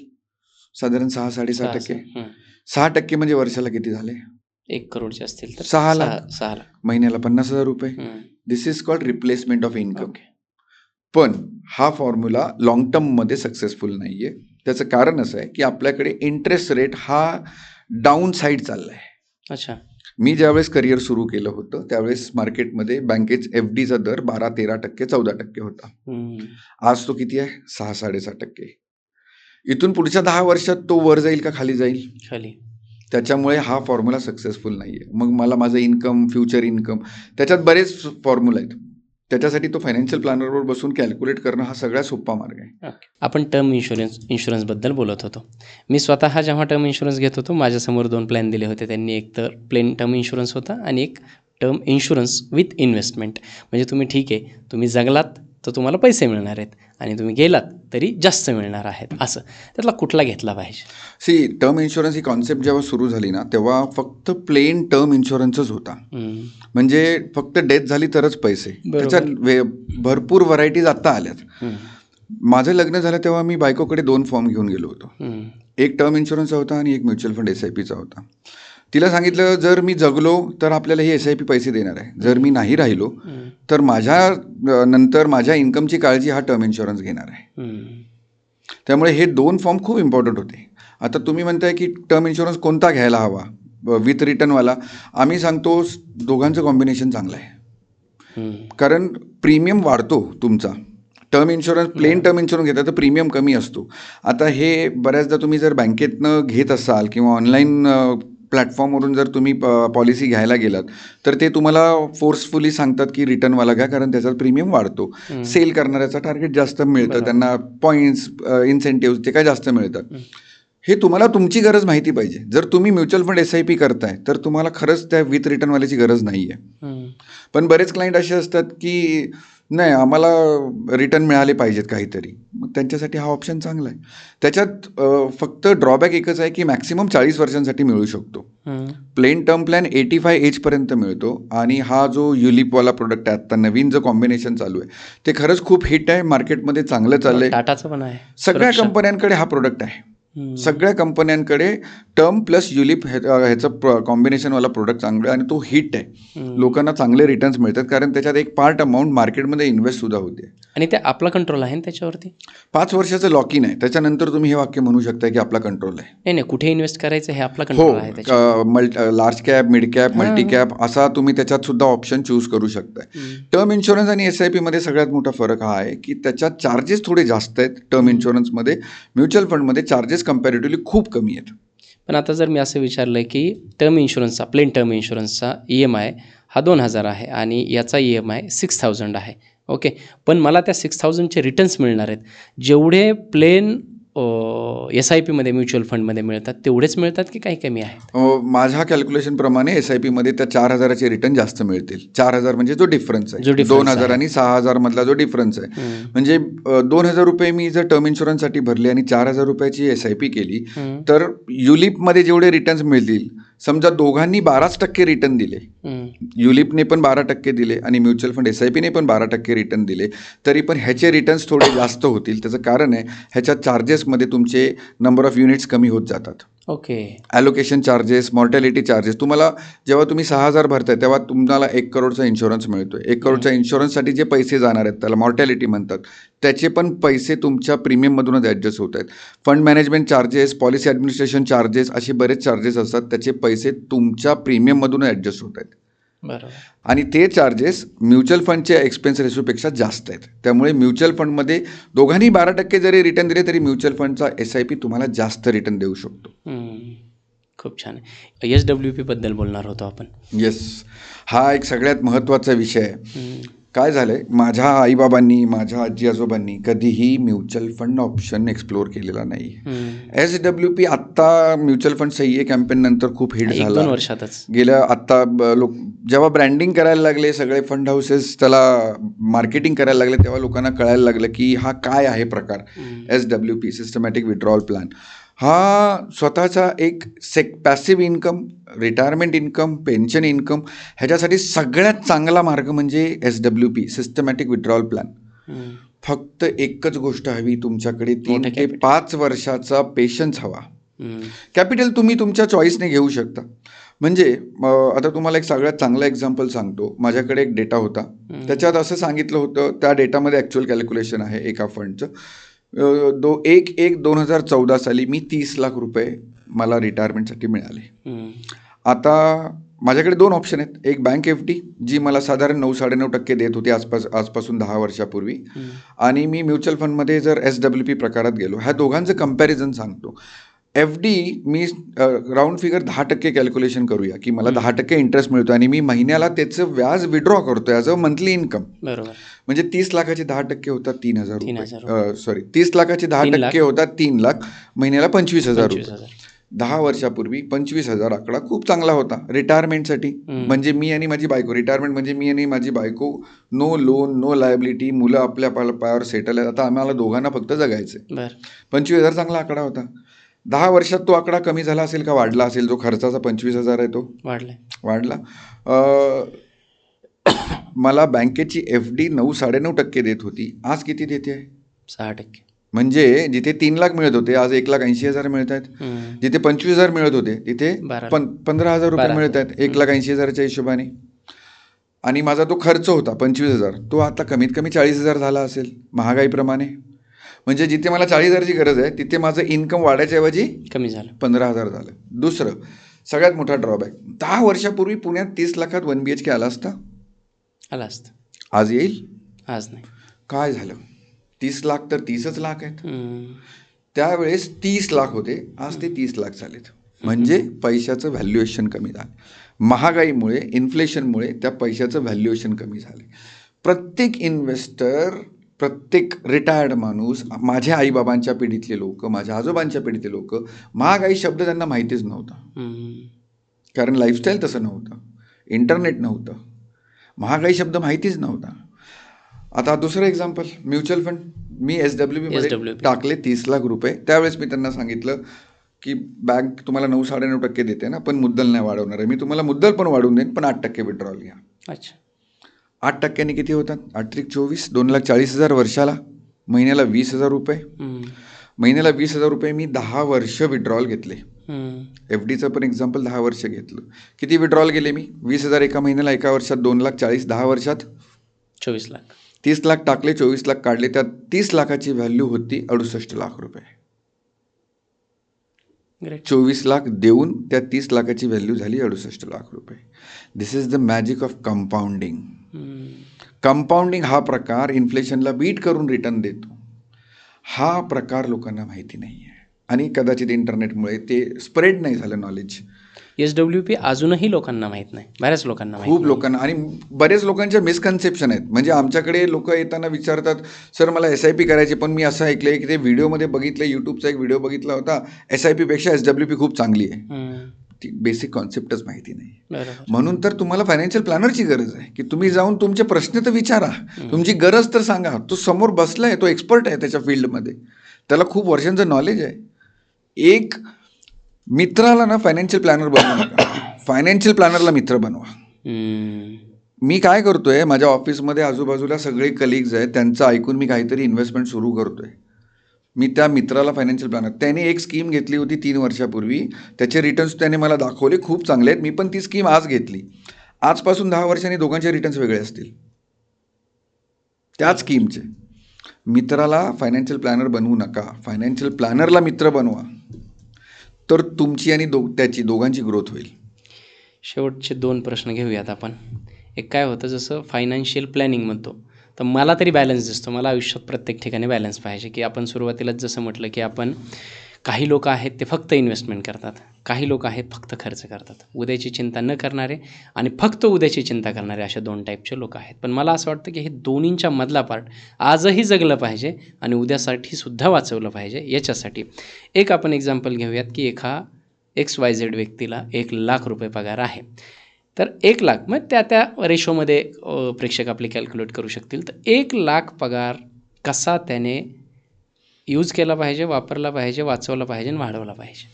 साधारण 6-6.5%. 6% म्हणजे वर्षाला किती झाले? 1 करोडचे असतील तर 6 लाख. 6 लाख. महिन्याला 50,000 रुपये. This is called replacement of income. पण हा फॉर्म्युला लॉंग टर्ममध्ये सक्सेसफुल नाहीये. त्याचं कारण असं आहे की आपल्याकडे इंटरेस्ट रेट हा डाऊन साईड चालला आहे. अच्छा. मी ज्यावेळेस करिअर सुरू केलं होतं त्यावेळेस मार्केटमध्ये बँकेच FDचा दर 12-13%, 14% होता. आज तो किती आहे? 6-6.5%. इथून पुढच्या 10 वर्षात तो वर जाईल का खाली जाईल? खाली. त्याच्यामुळे हा फॉर्म्युला सक्सेसफुल नाहीये. मग मला माझं इन्कम, फ्युचर इन्कम, त्याच्यात बरेच फॉर्म्युला आहेत. त्याच्यासाठी तो फायनान्शियल प्लॅनरवर बसून कॅल्क्युलेट करणं हा सगळ्यात सोपा मार्ग आहे. आपण टर्म इन्शुरन्सबद्दल बोलत होतो. मी स्वतः जेव्हा टर्म इन्शुरन्स घेत होतो माझ्यासमोर 2 प्लॅन दिले होते त्यांनी. एक तर प्लेन टर्म इन्शुरन्स होता आणि एक टर्म इन्शुरन्स विथ इन्व्हेस्टमेंट. म्हणजे तुम्ही ठीक आहे, तुम्ही जगलात तर तुम्हाला पैसे मिळणार आहेत आणि तुम्ही गेलात तरी जास्त मिळणार आहेत, असं. त्यातला कुठला घेतला पाहिजे? टर्म इन्शुरन्स ही कॉन्सेप्ट जेव्हा सुरू झाली ना तेव्हा फक्त प्लेन टर्म इन्शुरन्सच होता. म्हणजे फक्त डेथ झाली तरच पैसे. त्याच्यात भरपूर व्हरायटीज आत्ता आल्यात. माझं लग्न झालं तेव्हा मी बायकोकडे 2 फॉर्म घेऊन गेलो होतो. एक टर्म इन्शुरन्सचा होता आणि एक म्युच्युअल फंड SIPचा होता. तिला सांगितलं जर मी जगलो तर आपल्याला ही SIP पैसे देणार आहे, जर मी नाही राहिलो तर माझ्या नंतर माझ्या इन्कमची काळजी हा टर्म इन्शुरन्स घेणार आहे. त्यामुळे हे 2 फॉर्म खूप इम्पॉर्टंट होते. आता तुम्ही म्हणताय की टर्म इन्शुरन्स कोणता घ्यायला हवा, विथ रिटर्नवाला? आम्ही सांगतो दोघांचं कॉम्बिनेशन चांगलं आहे. कारण प्रीमियम वाढतो तुमचा. Term insurance, plain term insurance घेता तर प्रीमियम कमी असतो. आता हे बऱ्याचदा तुम्ही जर बँकेतनं घेत असाल किंवा ऑनलाईन प्लॅटफॉर्मवरून जर तुम्ही पॉलिसी घ्यायला गेलात तर ते तुम्हाला फोर्सफुली सांगतात की रिटर्नवाला घ्या, कारण त्याचा प्रीमियम वाढतो. सेल करणाऱ्याचा टार्गेट जास्त मिळतं, त्यांना पॉईंट्स, इन्सेंटिव्ह ते काय जास्त मिळतात. हे तुम्हाला तुमची गरज माहिती पाहिजे. जर तुम्ही म्युच्युअल फंड SIP करताय तर तुम्हाला खरंच त्या विथ रिटर्नवाल्याची गरज नाही आहे. पण बरेच क्लायंट असे असतात की नाही आम्हाला रिटर्न मिळाले पाहिजेत काहीतरी, मग त्यांच्यासाठी हा ऑप्शन चांगला आहे. त्याच्यात फक्त ड्रॉबॅक एकच आहे की मॅक्सिमम 40 वर्षांसाठी मिळू शकतो. प्लेन टर्म प्लॅन 85 एजपर्यंत मिळतो आणि हा जो युलिपवाला प्रोडक्ट आहे, आता नवीन जो कॉम्बिनेशन चालू आहे ते खरंच खूप हिट आहे, मार्केटमध्ये चांगलं चाललंय. टाटाचं पण आहे. सगळ्या कंपन्यांकडे हा प्रोडक्ट आहे. सगळ्या कंपन्यांकडे टर्म प्लस युलिप ह्याचं कॉम्बिनेशनवाला प्रोडक्ट चांगलं आहे आणि तो हिट आहे. लोकांना चांगले रिटर्न्स मिळतात कारण त्याच्यात एक पार्ट अमाऊंट मार्केटमध्ये इन्व्हेस्ट सुद्धा होते आणि ते आपला कंट्रोल आहे त्याच्यावरती. 5 वर्षाचं लॉक इन आहे. त्याच्यानंतर तुम्ही हे वाक्य म्हणू शकता की आपला कंट्रोल आहे. नाही, कुठे इन्व्हेस्ट करायचं हे आपला कंट्रोल आहे. Large cap, mid cap, multi cap असा तुम्ही त्याच्यात सुद्धा ऑप्शन चूज करू शकताय. टर्म इन्शुरन्स आणि SIP मध्ये सगळ्यात मोठा फरक हा आहे की त्याच्यात चार्जेस थोडे जास्त आहेत टर्म इन्शुरन्समध्ये. म्युच्युअल फंडमध्ये चार्जेस कम्पॅरेटिव्हली खूप कमी आहेत. पण आता जर मी असं विचारलं की टर्म इन्शुरन्सचा, प्लेन टर्म इन्शुरन्सचा EMI हा 2,000 आहे आणि याचा EMI 6,000 आहे. ओके, पण मला त्या 6,000चे रिटर्न्स मिळणार आहेत जेवढे प्लेन SIP मध्ये, म्युच्युअल फंडमध्ये मिळतात तेवढेच मिळतात की काही कमी आहे? माझ्या कॅल्क्युलेशनप्रमाणे SIP मध्ये त्या 4,000चे रिटर्न जास्त मिळतील. 4,000 म्हणजे जो डिफरन्स आहे, 2,000 आणि 6,000 मधला जो डिफरन्स आहे. म्हणजे 2,000 रुपये मी जर टर्म इन्शुरन्ससाठी भरले आणि 4,000 रुपयाची SIP केली तर युलिपमध्ये जेवढे रिटर्न्स मिळतील, समजा दोघांनी 12% रिटर्न दिले, युलिपने पण 12% दिले आणि म्युच्युअल फंड SIPने पण 12% रिटर्न दिले, तरी पण ह्याचे रिटर्न्स थोडे जास्त होतील. त्याचं कारण आहे ह्याच्या चार्जेसमध्ये तुमचे नंबर ऑफ युनिट्स कमी होत जातात. Okay. Allocation charges, mortality charges. तुम्हाला जेव्हा तुम्ही 6,000 भरताय तेव्हा तुम्हाला 1 करोडचा इन्शुरन्स मिळतोय. 1 करोडच्या इन्शुरन्ससाठी जे पैसे जाणार आहेत त्याला मॉर्टॅलिटी म्हणतात. त्याचे पण पैसे तुमच्या प्रीमियममधूनच ॲडजस्ट होत आहेत. Fund management charges, policy administration charges असे बरेच चार्जेस असतात. त्याचे पैसे तुमच्या प्रीमियममधून ॲडजस्ट होत आहेत. बरोबर. आणि ते चार्जेस म्युच्युअल फंडच्या एक्सपेन्स रेशोपेक्षा जास्त आहेत. त्यामुळे म्युच्युअल फंडमध्ये दोघांनी 12% जरी रिटर्न दिले तरी म्युच्युअल फंडचा SIP तुम्हाला जास्त रिटर्न देऊ शकतो. खूप छान आहे. SWP बद्दल बोलणार होतो आपण. येस, हा एक सगळ्यात महत्त्वाचा विषय आहे. काय झालं आहे, माझ्या आईबाबांनी, माझ्या आजी आजोबांनी कधीही म्युच्युअल फंड ऑप्शन एक्सप्लोअर केलेला नाही. SWP आत्ता म्युच्युअल फंड सह्ये कॅम्पेन नंतर खूप हिट झाला. 1-2 वर्षातच गेल्या आत्ता लोक जेव्हा ब्रँडिंग करायला लागले, सगळे फंड हाऊसेस त्याला मार्केटिंग करायला लागले, तेव्हा लोकांना कळायला लागलं की हा काय आहे प्रकार. SWP सिस्टमॅटिक विड्रॉल प्लॅन हा स्वतःचा एक passive income, retirement income, pension income ह्याच्यासाठी सगळ्यात चांगला मार्ग म्हणजे SWP सिस्टमॅटिक विड्रॉल प्लॅन. फक्त एकच गोष्ट हवी तुमच्याकडे, 3 ते 5 वर्षाचा पेशन्स हवा. कॅपिटल तुम्ही तुमच्या चॉईसने घेऊ शकता. म्हणजे आता तुम्हाला एक सगळ्यात चांगला एक्झाम्पल सांगतो. माझ्याकडे एक डेटा होता, त्याच्यात असं सांगितलं होतं, त्या डेटामध्ये ॲक्च्युअल कॅल्क्युलेशन आहे एका फंडचं. 1/1/2014 साली मी 30 लाख रुपये मला रिटायरमेंटसाठी मिळाले. आता माझ्याकडे 2 ऑप्शन आहेत. एक बँक FD जी मला साधारण 9-9.5% देत होती आजपासून 10 वर्षापूर्वी, आणि मी म्युच्युअल फंडमध्ये जर SWP प्रकारात गेलो. ह्या दोघांचं कम्पॅरिझन सांगतो. FD मी राऊंड फिगर 10% कॅल्क्युलेशन करूया की मला 10% इंटरेस्ट मिळतो आणि मी महिन्याला त्याचं व्याज विड्रॉ करतो ॲज अ मंथली इन्कम. बरोबर. म्हणजे 30 लाखाचे 10% होतात 3,000 रुपये. सॉरी, 30 लाखाचे 10% होतात 3 लाख, महिन्याला 25,000 रुपये. 10 वर्षापूर्वी 25,000 आकडा खूप चांगला होता रिटायरमेंटसाठी. म्हणजे मी आणि माझी बायको, रिटायरमेंट म्हणजे मी आणि माझी बायको, नो लोन, नो लायबिलिटी, मुलं आपल्या पायावर सेटल आहेत. आता आम्हाला दोघांना फक्त जगायचे. 25,000 चांगला आकडा होता. 10 वर्षात तो आकडा कमी झाला असेल का वाढला असेल? जो खर्चाचा 25,000 आहे तो वाढला. मला बँकेची FD 9-9.5% देत होती, आज किती देते? 6%. म्हणजे जिथे 3 लाख मिळत होते आज 1,80,000 मिळत आहेत. जिथे 25,000 मिळत होते तिथे 15,000 रुपये मिळत आहेत 1,80,000च्या हिशोबाने. आणि माझा तो खर्च होता 25,000, तो आता कमीत कमी 40,000 झाला असेल महागाईप्रमाणे. म्हणजे जिथे मला 40,000ची गरज आहे तिथे माझं इन्कम वाढायच्या ऐवजी कमी झालं, 15,000 झालं. दुसरं सगळ्यात मोठा ड्रॉबॅक, 10 वर्षापूर्वी पुण्यात 30 लाखात 1 BHK आला असता. आज येईल? आज नाही. काय झालं? 30 लाख तर 30च लाख आहेत. त्यावेळेस 30 लाख होते, आज ते 30 लाख झालेत. म्हणजे पैशाचं व्हॅल्युएशन कमी झालं. महागाईमुळे, इन्फ्लेशनमुळे त्या पैशाचं व्हॅल्युएशन कमी झाले. प्रत्येक इन्व्हेस्टर, प्रत्येक रिटायर्ड माणूस, माझ्या आईबाबांच्या पिढीतले लोक, माझ्या आजोबांच्या पिढीतले लोक, महागाई शब्द त्यांना माहितीच नव्हता. कारण लाईफस्टाईल तसं नव्हतं, इंटरनेट नव्हतं, महागाई शब्द माहितीच नव्हता. आता दुसरं एक्झाम्पल, म्युच्युअल फंड मी SWP मध्ये टाकले 30 लाख रुपये. त्यावेळेस मी त्यांना सांगितलं की बँक तुम्हाला 9-9.5% देते ना, पण मुद्दल नाही वाढवणार आहे. मी तुम्हाला मुद्दल पण वाढवून देईन, पण 8% विड्रॉल घ्या. 8%नी किती होतात? 8-24, 2,40,000 वर्षाला. महिन्याला 20,000 रुपये. महिन्याला 20,000 रुपये मी 10 वर्ष विड्रॉल घेतले. FDचं पण एक्झाम्पल 10 वर्ष घेतलं. किती विड्रॉल गेले मी? 20,000 एका महिन्याला, एका वर्षात 2,40,000, 10 वर्षात 24 लाख. 30 लाख टाकले, 24 लाख काढले. त्यात 30 लाखाची व्हॅल्यू होती 68 लाख रुपये. 24 लाख देऊन त्या 30 लाखाची व्हॅल्यू झाली 68 लाख रुपये. This is the magic of compounding. Compounding हा प्रकार इन्फ्लेशनला बीट करून रिटर्न देतो. हा प्रकार लोकांना माहिती नाही आहे आणि कदाचित इंटरनेटमुळे ते स्प्रेड नाही झालं नॉलेज. SWP अजूनही लोकांना माहीत नाही, बऱ्याच लोकांना, खूप लोकांना. आणि बरेच लोकांच्या मिसकन्सेप्शन आहेत. म्हणजे आमच्याकडे लोक येताना विचारतात, सर मला SIP करायचे, पण मी असं ऐकलं आहे की ते व्हिडिओमध्ये बघितलं, यूट्यूबचा एक व्हिडिओ बघितला होता, SIP पेक्षा SWP खूप चांगली आहे. ती बेसिक कॉन्सेप्टच माहिती नाही. म्हणून तर तुम्हाला फायनान्शियल प्लॅनरची गरज आहे की तुम्ही जाऊन तुमचे प्रश्न तर विचारा, तुमची गरज तर सांगा. तो समोर बसलाय, तो एक्सपर्ट आहे त्याच्या फील्डमध्ये, त्याला खूप वर्षांचं नॉलेज आहे. एक मित्राला ना फायनान्शियल प्लॅनर बनवू नका, फायनान्शियल प्लॅनरला मित्र बनवा. मी काय करतोय, माझ्या ऑफिसमध्ये आजूबाजूला सगळे कलिग्ज आहेत, त्यांचं ऐकून मी काहीतरी इन्व्हेस्टमेंट सुरू करतोय. मी त्या मित्राला फायनान्शियल प्लॅनर, त्याने एक स्कीम घेतली होती 3 वर्षापूर्वी, त्याचे रिटर्न्स त्याने मला दाखवले, खूप चांगले आहेत. मी पण ती स्कीम आज घेतली. आजपासून 10 वर्षांनी दोघांचे रिटर्न्स वेगळे असतील त्याच स्कीमचे. मित्राला फायनान्शियल प्लॅनर बनवू नका, फायनान्शियल प्लॅनरला मित्र बनवा, तर तुमची आणि त्याची दोघांची ग्रोथ होईल. शेवटचे 2 प्रश्न घेऊयात आपण. एक काय होतं, जसं फायनान्शियल प्लॅनिंग म्हणतो, तर मला तरी बॅलन्स दिसतो. मला आयुष्यात प्रत्येक ठिकाणी बॅलन्स पाहिजे, की आपण सुरुवातीलाच जसं म्हटलं, की आपण काही लोक आहेत ते फक्त इन्व्हेस्टमेंट करतात, काही लोक आहेत फक्त खर्च करतात, उद्याची चिंता न करणारे आणि फक्त उद्याची चिंता करणारे, अशा 2 टाईपचे लोक आहेत. पण मला असं वाटतं, की हे दोन्हींच्या मधला पार्ट आजही जगलं पाहिजे आणि उद्यासाठी सुद्धा वाचवलं पाहिजे. याच्यासाठी एक आपण एक्झाम्पल घेऊयात, की एका XYZ व्यक्तीला 1,00,000 रुपये पगार आहे. तर 1,00,000 मग त्या रेशोमध्ये प्रेक्षक आपले कॅल्क्युलेट करू शकतील. तर 1,00,000 पगार कसा त्याने यूज केला पाहिजे, वापरला पाहिजे, वाचवला पाहिजे आणि वाढवला पाहिजे?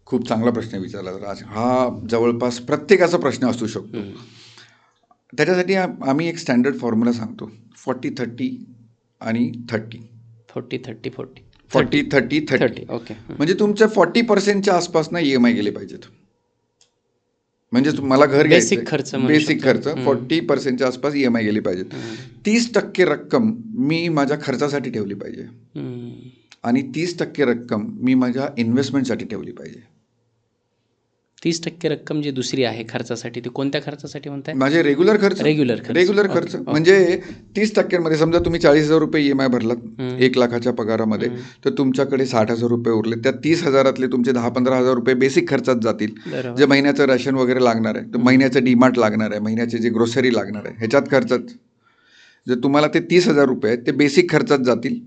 खूप चांगला प्रश्न विचारला राज. हा जवळपास प्रत्येकाचा प्रश्न असू शकतो. त्याच्यासाठी आम्ही एक स्टँडर्ड फॉर्म्युला सांगतो, 40-30 आणि 30. 40-30-40 40-30-30. ओके. म्हणजे तुमच्या 40%च्या आसपास ना EMI गेले पाहिजेत. म्हणजे मला घर घ्यायचं, बेसिक खर्च, बेसिक खर्च 40%च्या आसपास EMI गेली पाहिजेत. 30% रक्कम मी माझ्या खर्चासाठी ठेवली पाहिजे आणि 30% रक्कम मी माझ्या इन्व्हेस्टमेंटसाठी ठेवली पाहिजे. 30% रक्कम जी दुसरी आहे खर्चासाठी, ती कोणत्या खर्चासाठी म्हणताय? माझे रेग्युलर खर्च. रेग्युलर खर्च म्हणजे 30%मध्ये समजा तुम्ही 40,000 रुपये EMI भरलात 1,00,000च्या पगारामध्ये, तर तुमच्याकडे 60,000 रुपये उरले. त्या 30,000तले तुमचे 10-15,000 रुपये बेसिक खर्चात जातील. जे महिन्याचं राशन वगैरे लागणार आहे, तर महिन्याचं डीमार्ट लागणार आहे, महिन्याचे जे ग्रोसरी लागणार आहे, ह्याच्यात खर्चात जर तुम्हाला ते 30,000 रुपये आहेत ते बेसिक खर्चात जातील.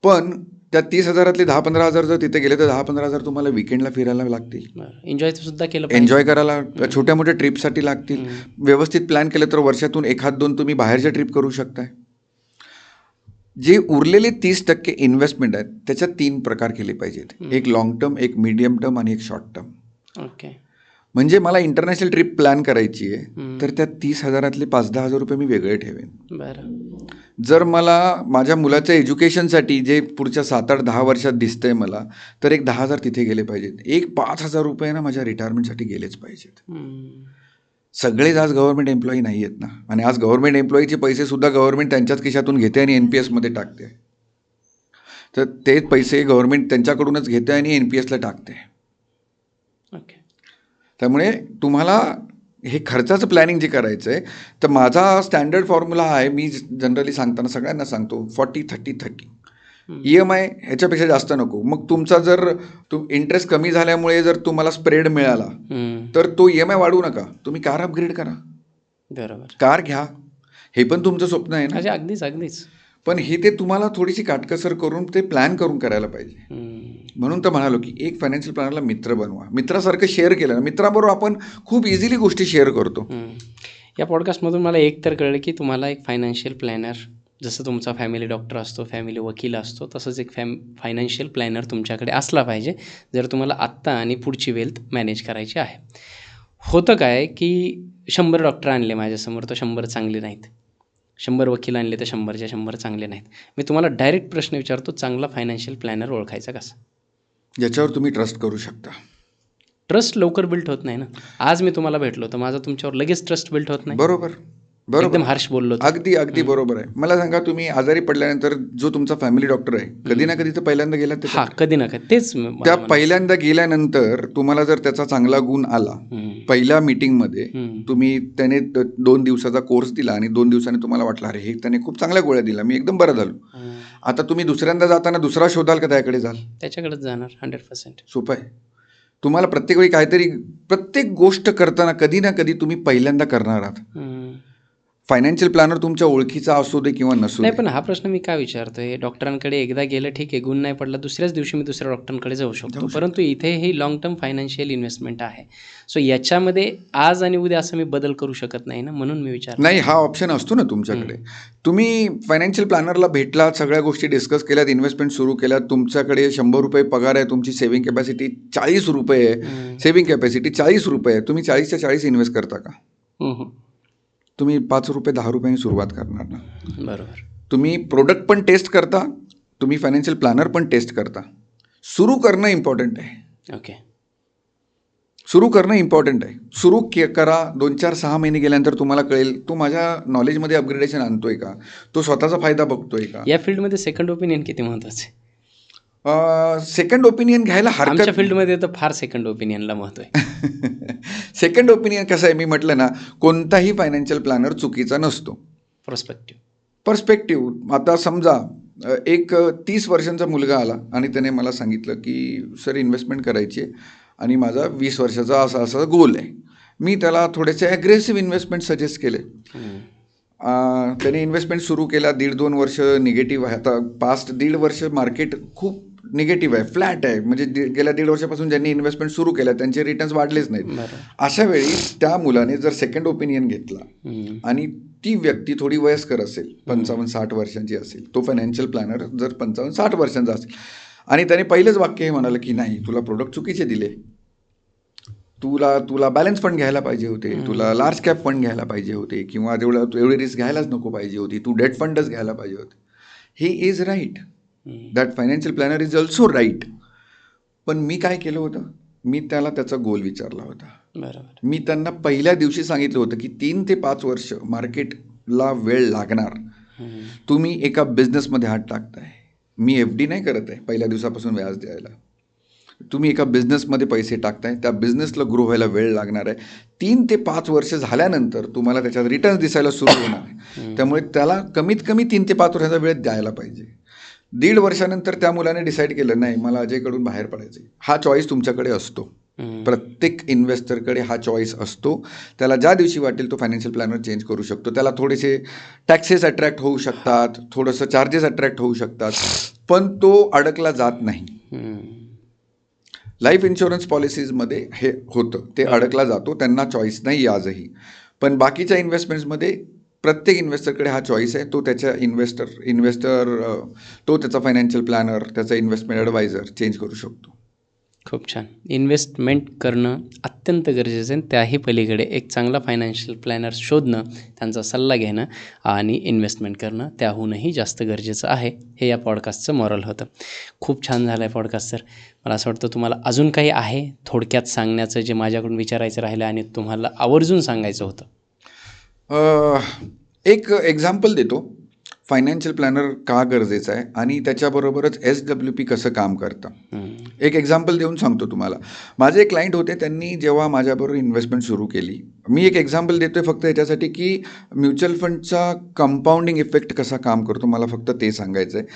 पण त्या 30,000तले 10-15,000 जर तिथे गेले तर 10-15,000 तुम्हाला विकेंडला फिरायला लागतील, एन्जॉय सुद्धा केलं, एन्जॉय करायला छोट्या मोठ्या ट्रिपसाठी लागतील. व्यवस्थित प्लॅन केलं तर वर्षातून 1-2 तुम्ही बाहेरच्या ट्रिप करू शकताय. जे उरलेले 30% इन्व्हेस्टमेंट आहेत त्याच्यात 3 प्रकार केले पाहिजेत, एक लॉंग टर्म, एक मीडियम टर्म आणि एक शॉर्ट टर्म. ओके. म्हणजे मला इंटरनॅशनल ट्रिप प्लॅन करायची आहे तर त्या 30,000तले 5-10,000 रुपये मी वेगळे ठेवेन. बरं. जर मला माझ्या मुलाच्या एज्युकेशनसाठी जे पुढच्या 7-8-10 वर्षात दिसतंय मला, तर एक 10,000 तिथे गेले पाहिजेत. एक 5,000 रुपये ना माझ्या रिटायरमेंटसाठी गेलेच पाहिजेत. सगळेच आज गव्हर्नमेंट एम्प्लॉई नाही आहेत ना, आणि आज गव्हर्नमेंट एम्प्लॉईचे पैसे सुद्धा गव्हर्नमेंट त्यांच्याच खिशातून घेते आणि NPSमध्ये टाकते. तर ते पैसे गव्हर्नमेंट त्यांच्याकडूनच घेते आणि NPSला टाकते. ओके. त्यामुळे तुम्हाला हे खर्चाचं प्लॅनिंग जे करायचं आहे, तर माझा स्टँडर्ड फॉर्म्युला आहे, मी जनरली सांगताना सगळ्यांना सांगतो 40-30-30. EMI ह्याच्यापेक्षा जास्त नको. मग तुमचा जर इंटरेस्ट कमी झाल्यामुळे जर तुम्हाला स्प्रेड मिळाला तर तो EMI वाढवू नका, तुम्ही कार अपग्रेड करा. बरोबर. कार घ्या, हे पण तुमचं स्वप्न आहे ना. अगदीच. पण हे ते तुम्हाला थोडीशी काटकसर करून ते प्लॅन करून करायला पाहिजे. म्हणून तर म्हणालो की एक फायनान्शियल प्लॅनरला मित्र बनवा. मित्रासारखं शेअर केलं ना, मित्राबरोबर आपण खूप इझिली गोष्टी शेअर करतो. या पॉडकास्टमधून मला एक तर कळलं की तुम्हाला एक फायनान्शियल प्लॅनर, जसं तुमचा फॅमिली डॉक्टर असतो, फॅमिली वकील असतो, तसंच एक फायनान्शियल प्लॅनर तुमच्याकडे असला पाहिजे जर तुम्हाला आत्ता आणि पुढची वेल्थ मॅनेज करायची आहे. होतं काय की 100 डॉक्टर आणले माझ्यासमोर, तर 100 चांगले नाहीत. 100 वकील आणले तर 100च्या 100 चांगले नाहीत. मी तुम्हाला डायरेक्ट प्रश्न विचारतो, चांगला फायनान्शियल प्लॅनर ओळखायचा कसा? ज्याच्यावर तुम्ही ट्रस्ट करू शकता. ट्रस्ट लवकर बिल्ट होत नाही ना. आज मी तुम्हाला भेटलो तर माझा तुमच्यावर लगेच ट्रस्ट बिल्ट होत नाही. बरोबर. एकदम हार्श बोललो. अगदी बरोबर आहे. मला सांगा, तुम्ही आजारी पडल्यानंतर जो तुमचा फॅमिली डॉक्टर आहे, कधी ना कधी तर पहिल्यांदा गेला. कधी ना कधी तेच. त्या पहिल्यांदा गेल्यानंतर तुम्हाला जर त्याचा चांगला गुण आला, पहिल्या मीटिंगमध्ये तुम्ही त्याने 2 दिवसाचा कोर्स दिला आणि 2 दिवसांनी तुम्हाला वाटलं अरे हे त्याने खूप चांगल्या गोळ्या दिल्या, मी एकदम बरं झालो. आता तुम्ही दुसऱ्यांदा जाताना दुसरा शोधाल का त्याकडे जाल? त्याच्याकडेच जाणार. 100%. सोपं आहे. तुम्हाला प्रत्येक वेळी काहीतरी, प्रत्येक गोष्ट करताना कधी ना कधी तुम्ही पहिल्यांदा करणार आहात. फायनान्शियल प्लॅनर तुमच्या ओळखीचा असू दे किंवा नसू दे. नाही, पण हा प्रश्न मी काय विचारतोय, डॉक्टरांकडे एकदा गेलं ठीक आहे, गुण नाही पडला, दुसऱ्याच दिवशी मी दुसऱ्या डॉक्टरांकडे जाऊ शकतो. परंतु इथे ही लॉंग टर्म फायनान्शियल इन्व्हेस्टमेंट आहे. सो याच्यामध्ये आज आणि उद्या असं मी बदल करू शकत नाही ना, म्हणून मी विचार. नाही, हा ऑप्शन असतो ना तुमच्याकडे. तुम्ही फायनान्शियल प्लॅनरला भेटलात, सगळ्या गोष्टी डिस्कस केल्यात, इन्व्हेस्टमेंट सुरू केल्यात, तुमच्याकडे 100 रुपये पगार आहे, तुमची सेव्हिंग कॅपॅसिटी 40 रुपये आहे, सेव्हिंग कॅपॅसिटी 40 रुपये आहे, तुम्ही 40च्या 40 इन्व्हेस्ट करता का? तुम्ही 5 रुपये 10 रुपयांनी सुरुवात करणार ना. बरोबर. तुम्ही प्रोडक्ट पण टेस्ट करता, तुम्ही फायनान्शियल प्लॅनर पण टेस्ट करता. सुरू करणं इम्पॉर्टंट आहे. ओके. सुरू करणं इम्पॉर्टंट आहे. सुरू करा. 2-4-6 महिने गेल्यानंतर तुम्हाला कळेल तो माझ्या नॉलेजमध्ये अपग्रेडेशन आणतोय का, तो स्वतःचा फायदा बघतोय का. या फील्डमध्ये सेकंड ओपिनियन किती महत्त्वाचं आहे? सेकंड ओपिनियन घ्यायला आमच्या हरकत. फील्डमध्ये तर फार सेकंड ओपिनियनला महत्त्व आहे. सेकंड ओपिनियन कसं आहे, मी म्हटलं ना, कोणताही फायनान्शियल प्लॅनर चुकीचा नसतो. पर्स्पेक्टिव्ह. आता समजा एक 30 वर्षांचा मुलगा आला आणि त्याने मला सांगितलं की सर इन्व्हेस्टमेंट करायची आहे आणि माझा 20 वर्षाचा असा असा गोल आहे. मी त्याला थोडेसे ॲग्रेसिव्ह इन्व्हेस्टमेंट सजेस्ट केले. त्याने इन्व्हेस्टमेंट सुरू केला. 1.5-2 वर्ष निगेटिव्ह आहे. आता पास्ट 1.5 वर्ष मार्केट खूप निगेटिव्ह आहे, फ्लॅट आहे. म्हणजे गेल्या 1.5 वर्षापासून ज्यांनी इन्व्हेस्टमेंट सुरू केलं त्यांचे रिटर्न्स वाढलेच नाहीत. अशा वेळी त्या मुलाने जर सेकंड ओपिनियन घेतला आणि ती व्यक्ती थोडी वयस्कर असेल, 55-60 वर्षांची असेल, तो फायनान्शियल प्लॅनर जर 55-60 वर्षांचा असेल आणि त्याने पहिलेच वाक्य हे म्हणालं की नाही, तुला प्रोडक्ट चुकीचे दिले, तुला बॅलन्स फंड घ्यायला पाहिजे होते, तुला लार्ज कॅप फंड घ्यायला पाहिजे होते, किंवा एवढी रिस्क घ्यायलाच नको पाहिजे होती, तू डेट फंडच घ्यायला पाहिजे होते. He is right. That financial planner is also right. पण मी काय केलं होतं, मी त्याला त्याचा गोल विचारला होता. बरोबर. मी त्यांना पहिल्या दिवशी सांगितलं होतं की 3 ते 5 वर्ष मार्केटला वेळ लागणार. तुम्ही एका बिझनेसमध्ये हात टाकताय. मी FD नाही करत आहे पहिल्या दिवसापासून व्याज द्यायला. तुम्ही एका बिझनेसमध्ये पैसे टाकताय, त्या बिझनेसला ग्रो व्हायला वेळ लागणार आहे. 3 ते 5 वर्ष झाल्यानंतर तुम्हाला त्याच्यात रिटर्न्स दिसायला सुरू होणार आहे. त्यामुळे त्याला कमीत कमी 3 ते 5 वर्षाचा वेळ द्यायला पाहिजे. 1.5 वर्षानंतर त्या मुलाने डिसाईड केलं नाही, मला अजयकडून बाहेर पडायचं. हा चॉईस तुमच्याकडे असतो. प्रत्येक इन्व्हेस्टरकडे हा चॉईस असतो. त्याला ज्या दिवशी वाटेल तो फायनान्शियल प्लॅनर चेंज करू शकतो. त्याला थोडेसे टॅक्सेस अट्रॅक्ट होऊ शकतात, थोडंसं चार्जेस अट्रॅक्ट होऊ शकतात, पण तो अडकला जात नाही. लाईफ इन्शुरन्स पॉलिसीजमध्ये हे होतं, ते अडकला जातो, त्यांना चॉईस नाही आजही. पण बाकीच्या इन्व्हेस्टमेंट्समध्ये प्रत्येक इन्व्हेस्टरकडे हा चॉईस आहे. तो त्याच्या तो त्याचा फायनान्शियल प्लॅनर, त्याचा इन्व्हेस्टमेंट ॲडवायझर चेंज करू शकतो. खूप छान. इन्व्हेस्टमेंट करणं अत्यंत गरजेचं आहे. त्याही पलीकडे एक चांगला फायनान्शियल प्लॅनर शोधणं, त्यांचा सल्ला घेणं आणि इन्व्हेस्टमेंट करणं त्याहूनही जास्त गरजेचं आहे. हे या पॉडकास्टचं मॉरल होतं. खूप छान झालं आहे पॉडकास्ट सर. मला असं वाटतं तुम्हाला अजून काही आहे थोडक्यात सांगण्याचं, जे माझ्याकडून विचारायचं राहिलं आणि तुम्हाला आवर्जून सांगायचं होतं? एक एक्झाम्पल देतो. फायनान्शियल प्लॅनर का गरजेचं आहे आणि त्याच्याबरोबरच SWP कसं काम करतं. एक एक्झाम्पल देऊन सांगतो तुम्हाला. माझे एक क्लायंट होते, त्यांनी जेव्हा माझ्याबरोबर इन्व्हेस्टमेंट सुरू केली. मी एक एक्झाम्पल देतोय फक्त याच्यासाठी की म्युच्युअल फंडचा कंपाऊंडिंग इफेक्ट कसा काम करतो, मला फक्त ते सांगायचं आहे.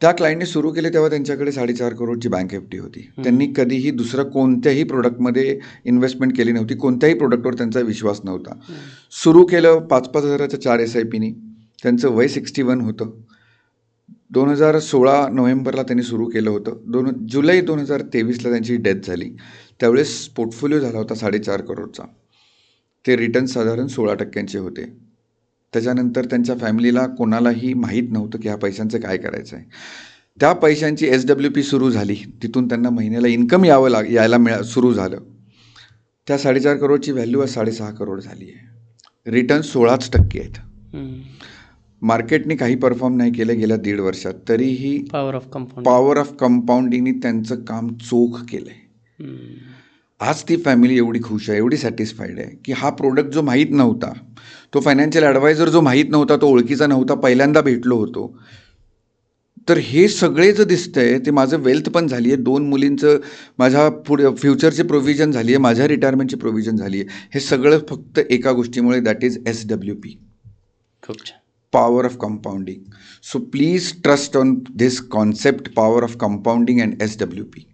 त्या क्लायंटने सुरू केले तेव्हा त्यांच्याकडे 4.5 करोडची बँक FD होती. त्यांनी कधीही दुसरं कोणत्याही प्रोडक्टमध्ये इन्व्हेस्टमेंट केली नव्हती. कोणत्याही प्रोडक्टवर त्यांचा विश्वास नव्हता. सुरू केलं 5-5 हजाराच्या 4 SIPनी. त्यांचं वय 61 होतं. 2016 नोव्हेंबरला त्यांनी सुरू केलं होतं. जुलै 2023ला त्यांची डेथ झाली. त्यावेळेस पोर्टफोलिओ झाला होता 4.5 करोडचा. ते रिटर्न साधारण 16% होते. त्याच्यानंतर त्यांच्या फॅमिलीला कोणालाही माहीत नव्हतं की ह्या पैशांचं काय करायचं आहे. त्या पैशांची SWP सुरू झाली. तिथून त्यांना महिन्याला इन्कम यायला सुरू झालं. त्या 4.5 करोडची व्हॅल्यू आज 6.5 करोड झाली आहे. रिटर्न 16% आहेत. मार्केटने काही परफॉर्म नाही केलं गेल्या 1.5 वर्षात, तरीही पॉवर ऑफ कंपाऊंडिंगनी त्यांचं काम चोख केलं आहे. आज ती फॅमिली एवढी खुश आहे, एवढी सॅटिस्फाईड आहे की हा प्रोडक्ट जो माहीत नव्हता, तो फायनान्शियल ॲडवायझर जो माहीत नव्हता, तो ओळखीचा नव्हता, पहिल्यांदा भेटलो होतो. तर हे सगळे जे दिसतंय ते माझं वेल्थ पण झाली आहे. 2 मुलींचं माझ्या पुढे फ्युचरची प्रोव्हिजन झाली आहे, माझ्या रिटायरमेंटची प्रोव्हिजन झाली आहे. हे सगळं फक्त एका गोष्टीमुळे, दॅट इज SWP. खूप छान. Power of compounding. So please trust on this concept, power of compounding and SWP.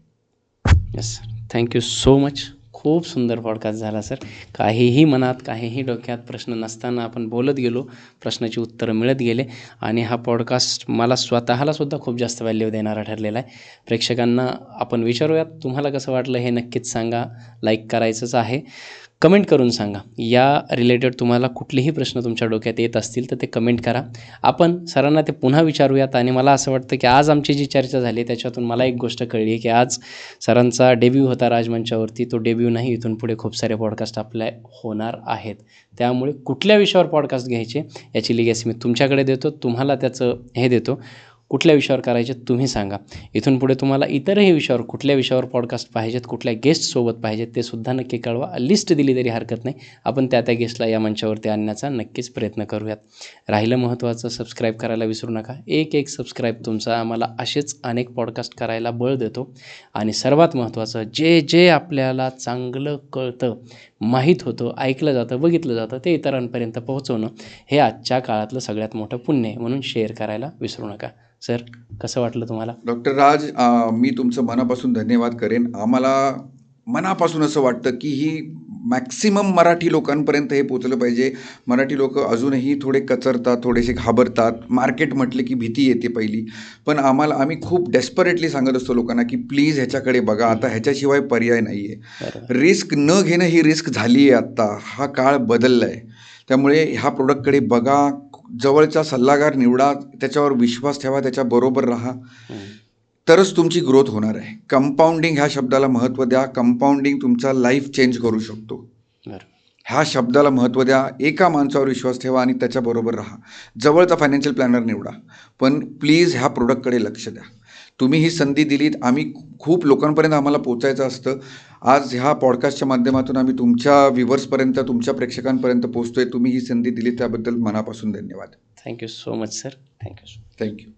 Yes, thank you so much. खूप सुंदर पॉडकास्ट झाला सर. काहीही मनात, काहीही डोक्यात प्रश्न नसताना आपण बोलत गेलो, प्रश्नाची उत्तरं मिळत गेले आणि हा पॉडकास्ट मला स्वतःलासुद्धा खूप जास्त व्हॅल्यू देणारा ठरलेला आहे. प्रेक्षकांना आपण विचारूयात, तुम्हाला कसं वाटलं हे नक्कीच सांगा. लाईक करायचंच आहे. कमेंट करून सांगा. या रिलेटेड तुम्हाला कुठलेही प्रश्न तुमच्या डोक्यात येत असतील तर ते कमेंट करा. आपण सरांना ते पुन्हा विचारूयात. आणि मला असं वाटतं की आज आमची जी चर्चा झाली त्याच्यातून मला एक गोष्ट कळली की आज सरांचा डेब्यू होता राजमंचावरती. तो डेब्यू नाही, इथून पुढे खूप सारे पॉडकास्ट आपले होणार आहेत. त्यामुळे कुठल्या विषयावर पॉडकास्ट घ्यायचे याची लिगेसी मी तुमच्याकडे देतो, तुम्हाला त्याचं हे देतो. कुठल्या विषयावर करायचे तुम्ही सांगा. इथून पुढे तुम्हाला इतरही विषयावर कुठल्या विषयावर पॉडकास्ट पाहिजेत, कुठल्या गेस्टसोबत पाहिजेत ते सुद्धा नक्की कळवा. लिस्ट दिली तरी हरकत नाही, आपण त्या गेस्टला या मंचावरती आणण्याचा नक्कीच प्रयत्न करूयात. राहिलं महत्त्वाचं, सबस्क्राईब करायला विसरू नका. एक सबस्क्राईब तुमचा आम्हाला असेच अनेक पॉडकास्ट करायला बळ देतो. आणि सर्वात महत्त्वाचं, जे आपल्याला चांगलं कळतं, माहीत होतं, ऐकलं जातं, बघितलं जातं, ते इतरांपर्यंत पोहोचवणं हे आजच्या काळातलं सगळ्यात मोठं पुण्य आहे. म्हणून शेअर करायला विसरू नका. सर, कसं वाटलं तुम्हाला? डॉक्टर राज, मी तुमचं मनापासून धन्यवाद करेन. आम्हाला मनापासून असं वाटतं की ही मॅक्सिमम मराठी लोकांपर्यंत हे पोचलं पाहिजे. मराठी लोक अजूनही थोडे कचरतात, थोडेसे घाबरतात. मार्केट म्हटले की भीती येते पहिली. पण आम्ही खूप डेस्परेटली सांगत असतो लोकांना की प्लीज ह्याच्याकडे बघा, आता ह्याच्याशिवाय पर्याय नाही आहे. रिस्क न घेणं ही रिस्क झाली आहे आत्ता. हा काळ बदलला आहे. त्यामुळे ह्या प्रोडक्टकडे बघा, जवळचा सल्लागार निवडा, त्याच्यावर विश्वास ठेवा, त्याच्याबरोबर राहा, तरच तुमची ग्रोथ होणार आहे. कंपाऊंडिंग ह्या शब्दाला महत्त्व द्या. कंपाऊंडिंग तुमचा लाईफ चेंज करू शकतो. ह्या शब्दाला महत्त्व द्या. एका माणसावर विश्वास ठेवा आणि त्याच्याबरोबर राहा. जवळचा फायनान्शियल प्लॅनर निवडा, पण प्लीज ह्या प्रोडक्टकडे लक्ष द्या. तुम्ही ही संधी दिलीत. आम्ही खूप लोकांपर्यंत आम्हाला पोचायचं असतं. आज ह्या पॉडकास्टच्या माध्यमातून आम्ही तुमच्या व्ह्युअर्सपर्यंत, तुमच्या प्रेक्षकांपर्यंत पोहोचतोय. तुम्ही ही संधी दिली त्याबद्दल मनापासून धन्यवाद. Thank you so much sir. Thank you. Thank you.